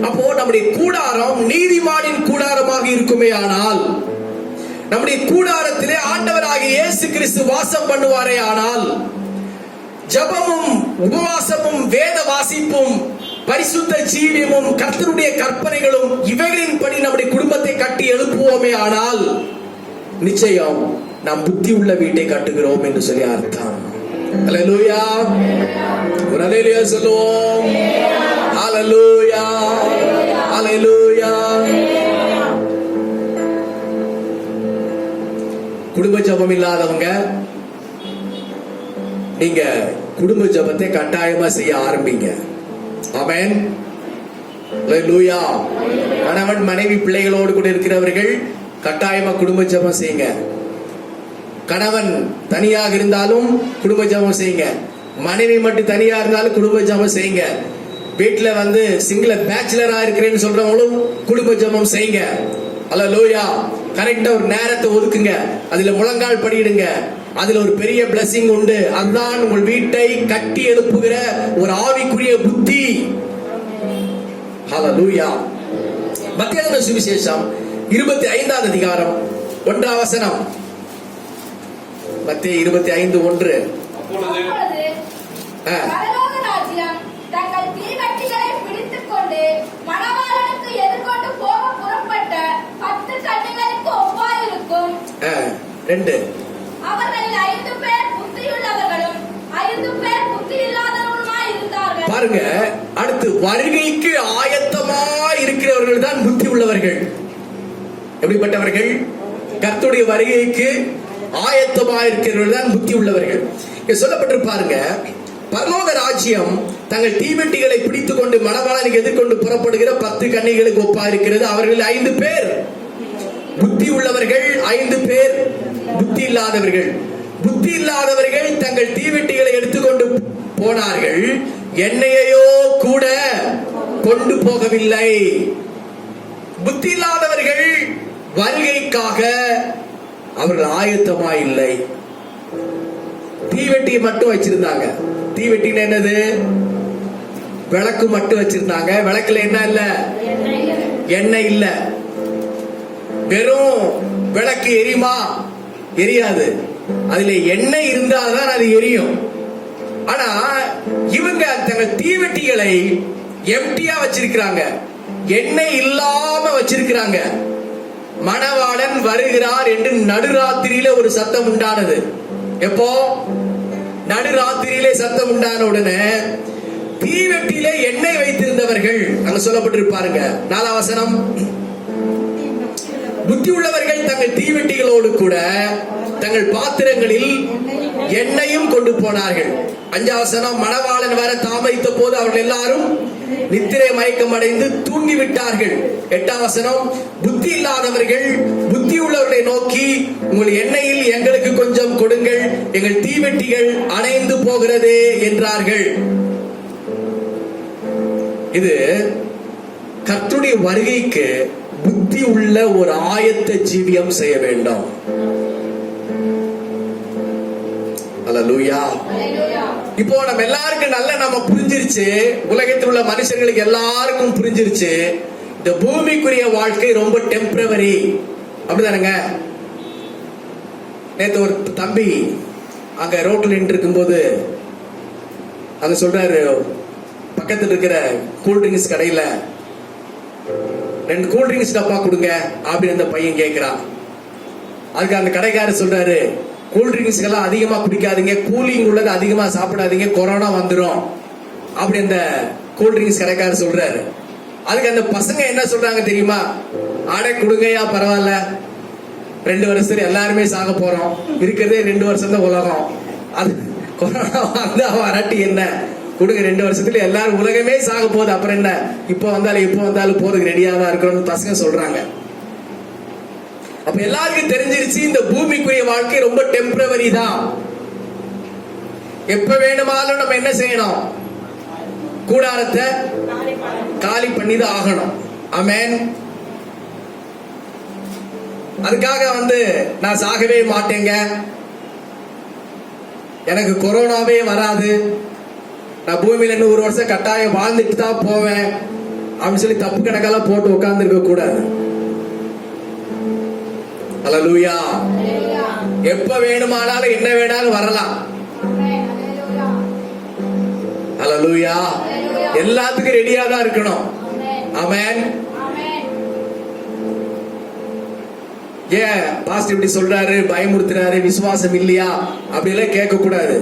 அப்போ நம்முடைய கூடாரம் நீதிமானின் கூடாரமாக இருக்குமே ஆனால், நம்முடைய கூடாரத்திலே ஆண்டவராகிய இயேசு கிறிஸ்து வாசம் பண்ணுவாரே ஆனால், ஜபமும் உபவாசமும் வேத வாசிப்பும் பரிசுத்த ஜீவியமும் கர்த்தருடைய கற்பனைகளும் இவைகளின் படி நம்முடைய குடும்பத்தை கட்டி எழுப்புவோமே ஆனால் நிச்சயம் நாம் புத்தி உள்ள வீட்டை கட்டுகிறோம் என்று சொல்லி அர்த்தம். அல்லேலூயா, ஒரு அல்லேலூயா சொல்லுவோம். அல்லேலூயா, அல்லேலூயா. குடும்ப ஜபம் இல்லாதவங்க நீங்க குடும்ப ஜபத்தை கட்டாயமா செய்ய ஆரம்பிங்க. ஆமென். அல்லேலூயா. கணவன் மனைவி பிள்ளைகளோடு கூட இருக்கிறவர்கள் கட்டாயமா குடும்ப ஜபம் செய்யுங்க. கணவன் தனியாக இருந்தாலும் குடும்ப ஜபம் செய்யுங்க. மனைவி மட்டும் தனியா இருந்தாலும் குடும்ப ஜபம் செய்யுங்க. வீட்டுல சிங்கிள் பேச்சுலரா இருக்கிறேன்னு சொல்றவங்களும் குடும்ப ஜபம் செய்யுங்க. அல்லேலூயா. கரெக்டா ஒரு நேரத்தை ஒதுக்குங்க, அதுல முழங்கால் படியிடுங்க. அதுல ஒரு பெரிய பிளஸிங் உண்டு. அதுதான் உங்கள் வீட்டை கட்டி எழுப்புகிற ஒரு ஆவிக்குரிய புத்தி. ஹல்லேலூயா. மத்தேயு சுவிசேஷம் 25வது அதிகாரம் 1ஆம் வசனம். மத்தேயு 25:1. அப்பொழுது பரலோக ராஜ்யம் தங்கள் தீவட்டிகளை பிடித்துக் கொண்டு மணவாளனுக்கு எதிர்கொண்டு போக புறப்பட்ட 10 கன்னிகளுக்கு ஒப்பாயிருக்கும். 2. அவர்களில் 5 பேர் புத்தியுள்ளவர்களும் 5 பேர் புத்தி இல்லாதவர்களுமாய் இருந்தார்கள். பாருங்க, அடுத்து வருகைக்கு ஆயத்தமாய் இருக்கிறவர்கள் தான் புத்தி உள்ளவர்கள். எப்படிப்பட்டவர்கள்? கர்த்தருடைய வருகைக்கு ஆயத்தமாயிருக்கிறவர்கள் தான் புத்தி உள்ளவர்கள். இங்க சொல்லப்பட்டிருப்பாருங்க, பரலோக ராஜ்யம் தங்கள் தீவெட்டிகளை பிடித்துக் கொண்டு மணவாளனுக்கு எதிர்கொண்டு புறப்படுகிற 10 கன்னிகளுக்கு ஒப்பா இருக்கிறது. அவர்கள் 5 பேர் புத்தி உள்ளவர்கள், 5 பேர் புத்தி இல்லாதவர்கள். புத்தி இல்லாதவர்கள் தங்கள் தீவெட்டிகளை எடுத்துக்கொண்டு போனார்கள், எண்ணெயையோ கூட கொண்டு போகவில்லை. புத்தி இல்லாதவர்கள் வருகைக்காக அவர்கள் ஆயத்தமாய் இல்லை. தீவெட்டியை மட்டும் வச்சிருந்தாங்க. தீவெட்டின்னு என்னது? விளக்கு மட்டும் வச்சிருந்தாங்க. விளக்குல என்ன இல்ல? எண்ணெய் இல்ல. வெறும் விளக்கு எரியுமா? எரியாது. அதுல எண்ணெய் இருந்தால்தான் அது எரியும். ஆனா இவங்க தங்கள் தீவெட்டிகளை எம்டியா வச்சிருக்கிறாங்க, எண்ணெய் இல்லாம வச்சிருக்கிறாங்க. மணவாளன் வருகிறார் என்று நடுராத்திரியில ஒரு சத்தம் உண்டானது. எப்போ? நடுராத்திரியிலே சத்தம் உண்டான உடனே தீவெட்டியிலே எண்ணெய் வைத்திருந்தவர்கள் அங்க சொல்லப்பட்டிருப்பாருங்க. 4ஆம் வசனம், புத்தி உள்ளவர்கள் தங்கள் தீவெட்டிகளோடு கூட தங்கள் பாத்திரங்களில் எண்ணெயும் கொண்டு போனார்கள். 5ஆம் வசனம், மணவாளன் வர தாமதித்த போது அவர்கள் எல்லாரும் நித்திரை மயக்கம் அடைந்து தூங்கி விட்டார்கள். 8ஆம் வசனம், புத்தி இல்லாதவர்கள் புத்தி உள்ளவர்களை நோக்கி, உங்கள் எண்ணெயில் எங்களுக்கு கொஞ்சம் கொடுங்கள், எங்கள் தீவெட்டிகள் அணைந்து போகிறதே என்றார்கள். இது கர்த்தருடைய வருகைக்கு புத்தி உள்ள ஒரு ஆயத்த ஜீவியம் செய்ய வேண்டும். அல்லேலூயா. இப்போ நம்ம எல்லாருக்கும் நம்ம புரிஞ்சிருச்சு, உலகத்தில் உள்ள மனுஷர்களுக்கு எல்லாருக்கும் புரிஞ்சிருச்சு, இந்த பூமிக்குரிய வாழ்க்கை ரொம்ப டெம்பரவரி. அப்படிதானுங்க. நேத்து ஒரு தம்பி அங்க ரோட்ல நின்று இருக்கும்போது அங்க சொல்றாரு, பக்கத்துல இருக்கிற கூல்ட்ரிங்க்ஸ் கடையில 2 கூல்ட்ரிங்க்ஸ் டப்பா கொடுங்க அப்படின்னு அந்த பையன் கேட்கிறான். அதுக்கு அந்த கடைக்காரர் சொல்றாரு, கூல்ட்ரிங்க்ஸ் எல்லாம் அதிகமா குடிக்காதீங்க, கூலிங் உள்ளது அதிகமா சாப்பிடாதீங்க, கொரோனா வந்துடும் அப்படி அந்த கூல்ட்ரிங்க்ஸ் கடைக்காரர் சொல்றாரு. அதுக்கு அந்த பசங்க என்ன சொல்றாங்க தெரியுமா? ஆடை கொடுங்கயா, பரவாயில்ல, 2 வருஷத்துல எல்லாருமே சாக போறோம், இருக்கிறதே 2 வருஷம் தான் உலகம், அது கொரோனா வந்தா வரட்டி என்ன, கொடுங்க, 2 வருஷத்துல எல்லாரும் உலகமே சாக போகுது, அப்புறம் என்ன, இப்போ வந்தாலும் போறதுக்கு ரெடியா தான் இருக்கிறோம் பசங்க சொல்றாங்க. அப்ப எல்லாருக்கும் தெரிஞ்சிருச்சு, இந்த பூமிக்குரிய வாழ்க்கை ரொம்ப டெம்பரவரி தான். எப்ப வேணுமாலும் நம்ம என்ன செய்யணும்? கூடாரத்தை காலி பண்ணி தான் ஆகணும். ஆமென். அதுக்காக நான் சாகவே மாட்டேங்க, எனக்கு கொரோனாவே வராது, நான் பூமியில 100 வருஷம் கட்டாயம் வாழ்ந்துட்டு தான் போவேன் அப்படின்னு சொல்லி தப்பு கணக்கெல்லாம் போட்டு உட்கார்ந்து இருக்க கூடாது. அல்லேலூயா. எப்ப வேணுமானாலும் என்ன வேணாலும் வரலாம். அல்லேலூயா. எல்லாத்துக்கும் ரெடியா தான் இருக்கணும். ஆமென். ஏன் பாஸ்டர் இப்படி சொல்றாரு, பயமுறுத்துறாரு, விசுவாசம் இல்லையா அப்படி எல்லாம் கேட்க கூடாது.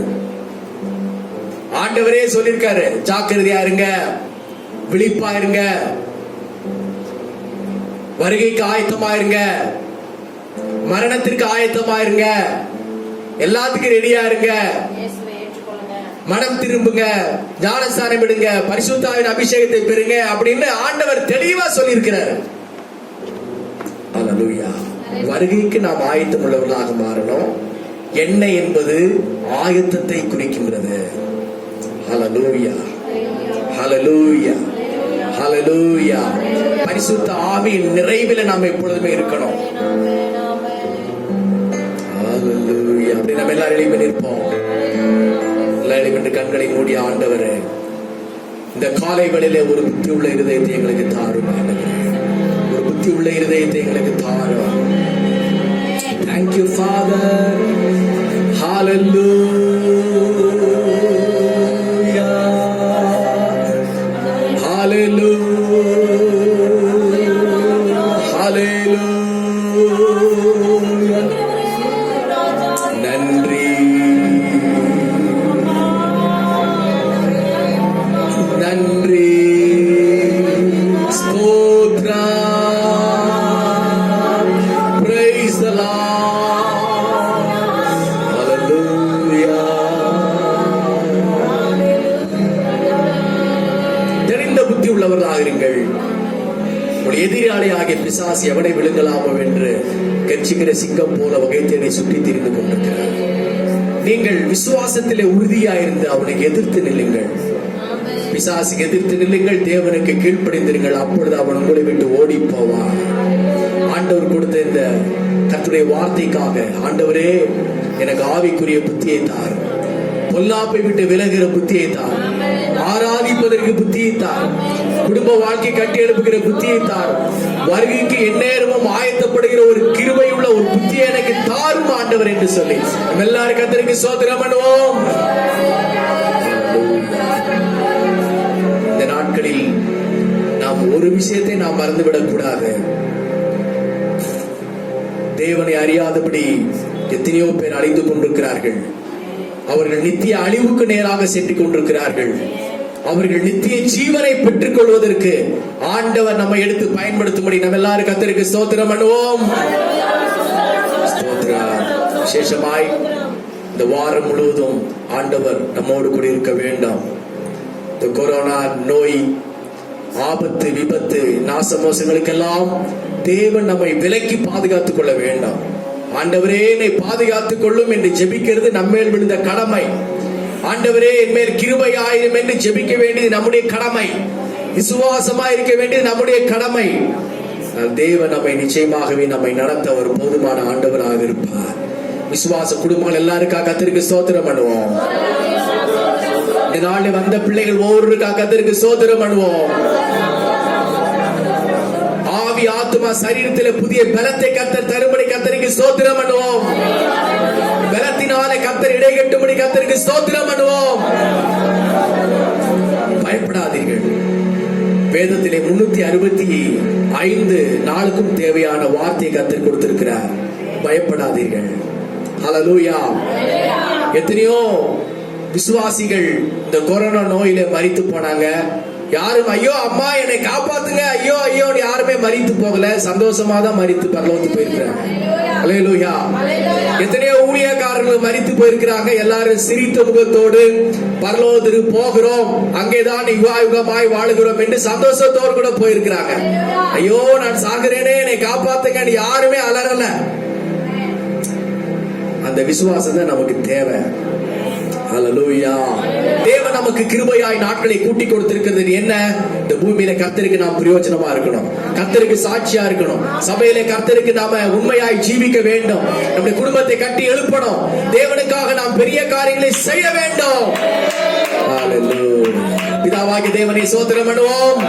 ஆண்டவரே சொல்லிருக்காரு, ஜாக்கிரதையா இருங்க, விழிப்பா இருங்க, வருகைக்கு ஆயத்தமா இருங்க, மரணத்திற்கு ஆயத்தமா இருங்க, எல்லாத்துக்கும் ரெடியா இருங்க, மனம் திரும்புங்க, ஞானஸ்நானம் விடுங்க, பரிசுத்த ஆவியின் அபிஷேகத்தை பெறுங்க அப்படின்னு ஆண்டவர் தெளிவா சொல்லி இருக்கிறார். அல்லேலூயா. வருகைக்கு நாம் ஆயத்தம் உள்ளவர்களாக மாறணும். எண்ணெய் என்பது ஆயத்தத்தை குறிக்கின்றது. ஹல்லேலூயா, ஹல்லேலூயா, ஹல்லேலூயா. பரிசுத்த ஆவியின் நிறைவில நாம் எப்பொழுதுமே இருக்கணும். ஹல்லேலூயா. அப்படி நம்ம எல்லாரும் எழுப்பி நிற்போம். எல்லாரும் கண்களை மூடி, ஆண்டவரே இந்த காலை வேளையிலே ஒரு புத்தி உள்ள இருதயத்தை எங்களுக்கு தாரும். ஒரு புத்தி உள்ள இருதயத்தை எங்களுக்கு தாரும். Thank you, Father. Hallelujah. Praise the Lord. கொலையாளியாகிய பிசாசு எவனை விழுங்கலாமோ என்று கட்சிக்கிற சிங்கம் போல வகை தேடி சுற்றி திரிந்து கொண்டிருக்கிறார். நீங்கள் விசுவாசத்திலே உறுதியாயிருந்து அவனுக்கு எதிர்த்து நில்லுங்கள். பிசாசுக்கு எதிர்த்து நில்லுங்கள், தேவனுக்கு கீழ்ப்படிந்திருங்கள். அப்பொழுது அவன் உங்களை விட்டு ஓடி போவான். ஆண்டவர் கொடுத்த இந்த கர்த்தருடைய வார்த்தைக்காக, ஆண்டவரே எனக்கு ஆவிக்குரிய புத்தியை தார், பொல்லாப்பை விட்டு விலகுகிற புத்தியை தார், ஆராதிப்பதற்கு புத்தியை தார், குடும்ப வாழ்க்கை கட்டி எழுப்புகிற புத்தியை தார், வருகைக்கு எந்நேரமும் ஆயத்தப்படுகிற ஒரு கிருபையுள்ள ஒரு புத்தியை எனக்கு தாரும் ஆண்டவர் என்று சொல்லி நம்ம எல்லாரும் கர்த்தருக்கு ஸ்தோத்திரம் பண்ணுவோம். இந்த நாட்களில் நாம் ஒரு விஷயத்தை நாம் மறந்துவிடக் கூடாது. தேவனை அறியாதபடி எத்தனையோ பேர் அழிந்து கொண்டிருக்கிறார்கள். அவர்கள் நித்திய அழிவுக்கு நேராக சென்று கொண்டிருக்கிறார்கள். அவர்கள் நித்திய ஜீவனை பெற்றுக் கொள்வதற்கு ஆண்டவர் நம்மை எடுத்து பயன்படுத்தும்படி நம்ம எல்லாரும் கர்த்தருக்கு ஸ்தோத்திரம் பண்ணுவோம். விசேஷமாய் இந்த வாரம் முழுவதும் ஆண்டவர் நம்மோடு கூட இருக்க வேண்டும். இந்த கொரோனா நோய், ஆபத்து, விபத்து, நாசமோசங்களுக்கெல்லாம் தேவன் நம்மை விலக்கி பாதுகாத்துக் கொள்ள வேண்டும். ஆண்டவரே என்னை பாதுகாத்துக் கொள்ளும் என்று ஜெபிக்கிறது நம்மேல் விழுந்த கடமை. ஆண்டவரே என் மேல் கிருபையாயிரும் என்று ஜெபிக்க வேண்டியது நம்முடைய கடமை. விசுவாசமா இருக்க வேண்டியது நம்முடைய கடமை. தேவன் நம்மை நிச்சயமாகவே நம்மை நடத்த ஒரு போதுமான ஆண்டவராக இருப்பார். விசுவாச குடும்பங்கள் எல்லாருக்காக கர்த்தருக்கு ஸ்தோத்திரம் பண்ணுவோம். இந்த நாளில் வந்த பிள்ளைகள் ஒவ்வொருவருக்காக கர்த்தருக்கு ஸ்தோத்திரம் பண்ணுவோம். ஆவி, ஆத்துமா, சரீரத்தில் புதிய பலத்தை கர்த்தர் தரும்படி கர்த்தருக்கு ஸ்தோத்திரம் பண்ணுவோம். பலத்தினாலே கர்த்தர் இடைகட்டும்படி கர்த்தருக்கு ஸ்தோத்திரம் பண்ணுவோம். பயப்படாதீர்கள். வேதத்திலே 365 நாளுக்கும் தேவையான வார்த்தையை கர்த்தர் கொடுத்திருக்கிறார். பயப்படாதீர்கள். ஹல்லேலூயா. எத்தனையோ விசுவாசிகள் இந்த கொரோனா நோயில மரித்து போனாங்க. யாரும் ஐயோ அம்மா என்னை காப்பாத்துங்க, ஐயோ ஐயோ யாருமே மரித்து போகல. சந்தோஷமா தான் மரித்து பரலோகத்துக்கு போயிருக்கிறாங்க. ஹல்லேலூயா. எத்தனையோ ஊழியக்காரர்கள் மரித்து போயிருக்கிறாங்க. எல்லாரும் சிரித்த முகத்தோடு பரலோகத்துக்கு போகிறோம், அங்கேதான் யுகாயுகமாய் வாழுகிறோம் என்று சந்தோஷத்தோடு கூட போயிருக்கிறாங்க. ஐயோ நான் சாகிறேனே என்னை காப்பாத்துங்க யாருமே அலறல. அந்த விசுவாசம் தான் நமக்கு தேவை. ஹல்லேலூயா. தேவன் நமக்கு கிருபையாய் நாட்களை கூட்டி கொடுத்திருக்கிறது என்ன? இந்த பூமியில கர்த்தருக்கு நாம் பிரயோஜனமா இருக்கணும், கர்த்தருக்கு சாட்சியா இருக்கணும், சபையில கர்த்தருக்கு நாம உண்மையாய் ஜீவிக்க வேண்டும், நம்முடைய குடும்பத்தை கட்டி எழுப்பணும், தேவனுக்காக நாம் பெரிய காரியங்களை செய்ய வேண்டும். ஹல்லேலூயா. பிதாவாகிய தேவனை ஸ்தோத்திரம் பண்ணுவோம்.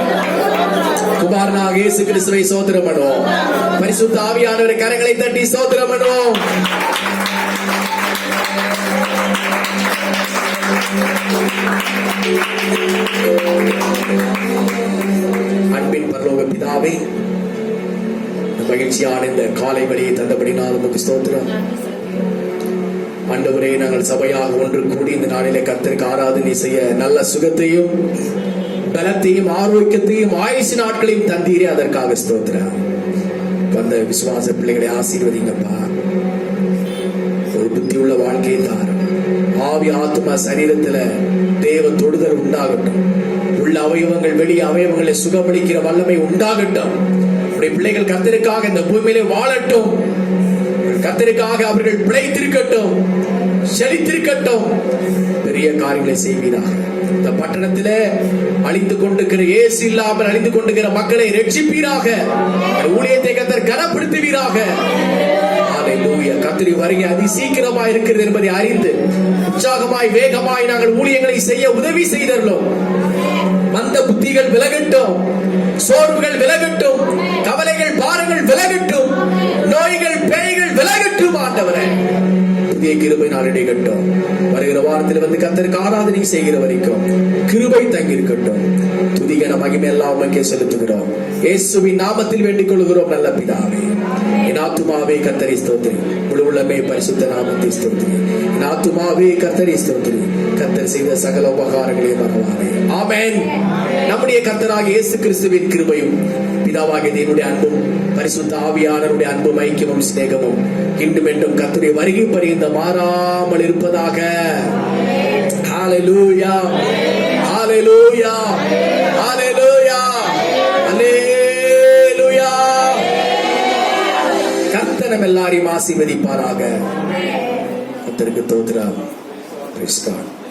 குமாரனாகிய இயேசு கிறிஸ்துவை ஸ்தோத்திரம் பண்ணுவோம். பரிசுத்த ஆவியானவரை கரங்களை தட்டி ஸ்தோத்திரம் பண்ணுவோம். அன்பின் பரலோக பிதாவே, மகிழ்ச்சியான இந்த காலை வழியை தந்தபடினால் உமக்கு ஸ்தோத்திரம். ஆண்டவரே, நாங்கள் சபையாக ஒன்று கூடி இந்த நாளிலே கர்த்தருக்கு ஆராதனை செய்ய நல்ல சுகத்தையும் பலத்தையும் ஆரோக்கியத்தையும் ஆயுசு நாட்களையும் தந்தீரே, அதற்காக ஸ்தோத்திரம். வந்த விசுவாச பிள்ளைகளை ஆசீர்வதிங்கப்பா. ஒரு புத்தி உள்ள வாழ்க்கையை தாரும். ஆவி, ஆத்மா, சரீரத்துல தேவ தொடுதல் உண்டாகட்டும். உள்ள அவயவங்கள் வெளி அவயவங்களை சுகமளிக்கிற வல்லமை உண்டாகட்டும். பிள்ளைகள் கர்த்தருக்காக இந்த பூமியிலே வாழட்டும். கர்த்தருக்காக அவர்கள் பிழைத்திருக்கட்டும், செழித்திருக்கட்டும். பெரிய காரியங்களை செய்வீராக. இந்த பட்டணத்திலே அழிந்து கொண்டிருக்கிற, இயேசு இல்லாமல் அழிந்து கொண்டிருக்கிற மக்களை ரட்சிப்பீராக. ஊழியத்தை கர்த்தர் கனப்படுத்துவீராக. ஹல்லேலூயா. கர்த்தருடைய வருகை அதி சீக்கிரமாய் இருக்கிறது என்பதை அறிந்து உற்சாகமாய் வேகமாய் நாங்கள் ஊழியங்களை செய்ய உதவி செய்தோம். மந்த புத்திகள் விலகட்டும், சோர்வுகள் விலகட்டும், கவலைகள் பாரங்கள் விலகட்டும், நோய்கள் பேய்கள் விலகட்டும். ஆண்டவரே, புதிய கிருபை நாளிடட்டும். வருகிற வாரத்தில் வந்து கர்த்தருக்கு ஆராதனை செய்கிற வரைக்கும் கிருபை தங்கி இருக்கட்டும். துதிகன மகிமை எல்லாம் உமக்கே செலுத்துகிறோம். இயேசுவின் நாமத்தில் வேண்டிக் கொள்கிறோம் நல்ல பிதாவே. என் ஆத்துமாவே கர்த்தரை ஸ்தோத்திரி, முழு உள்ளமே பரிசுத்த நாமத்தை ஸ்தோத்திரி. என் ஆத்துமாவே கர்த்தரை ஸ்தோத்திரி, கர்த்தர் செய்த சகல உபகாரங்களையும் மறவாதே. ஆமென். நம்முடைய கர்த்தராகிய இயேசு கிறிஸ்துவின் கிருபையும் பிதாவாகிய தேவனுடைய அன்பும் பரிசுத்த ஆவியானவருடைய அன்பும் ஐக்கியமும் சிநேகமும் இன்றும் என்றும் கர்த்தருடைய வருகை பரியந்த மாறாமல் இருப்பதாக. ஹல்லேலூயா. ஹல்லேலூயா. ஹல்லேலூயா. ஹல்லேலூயா. கர்த்தர் நம்ம எல்லாரையும் ஆசீர்வதிப்பாராக. கர்த்தருக்கு தோத்திரம். Praise God.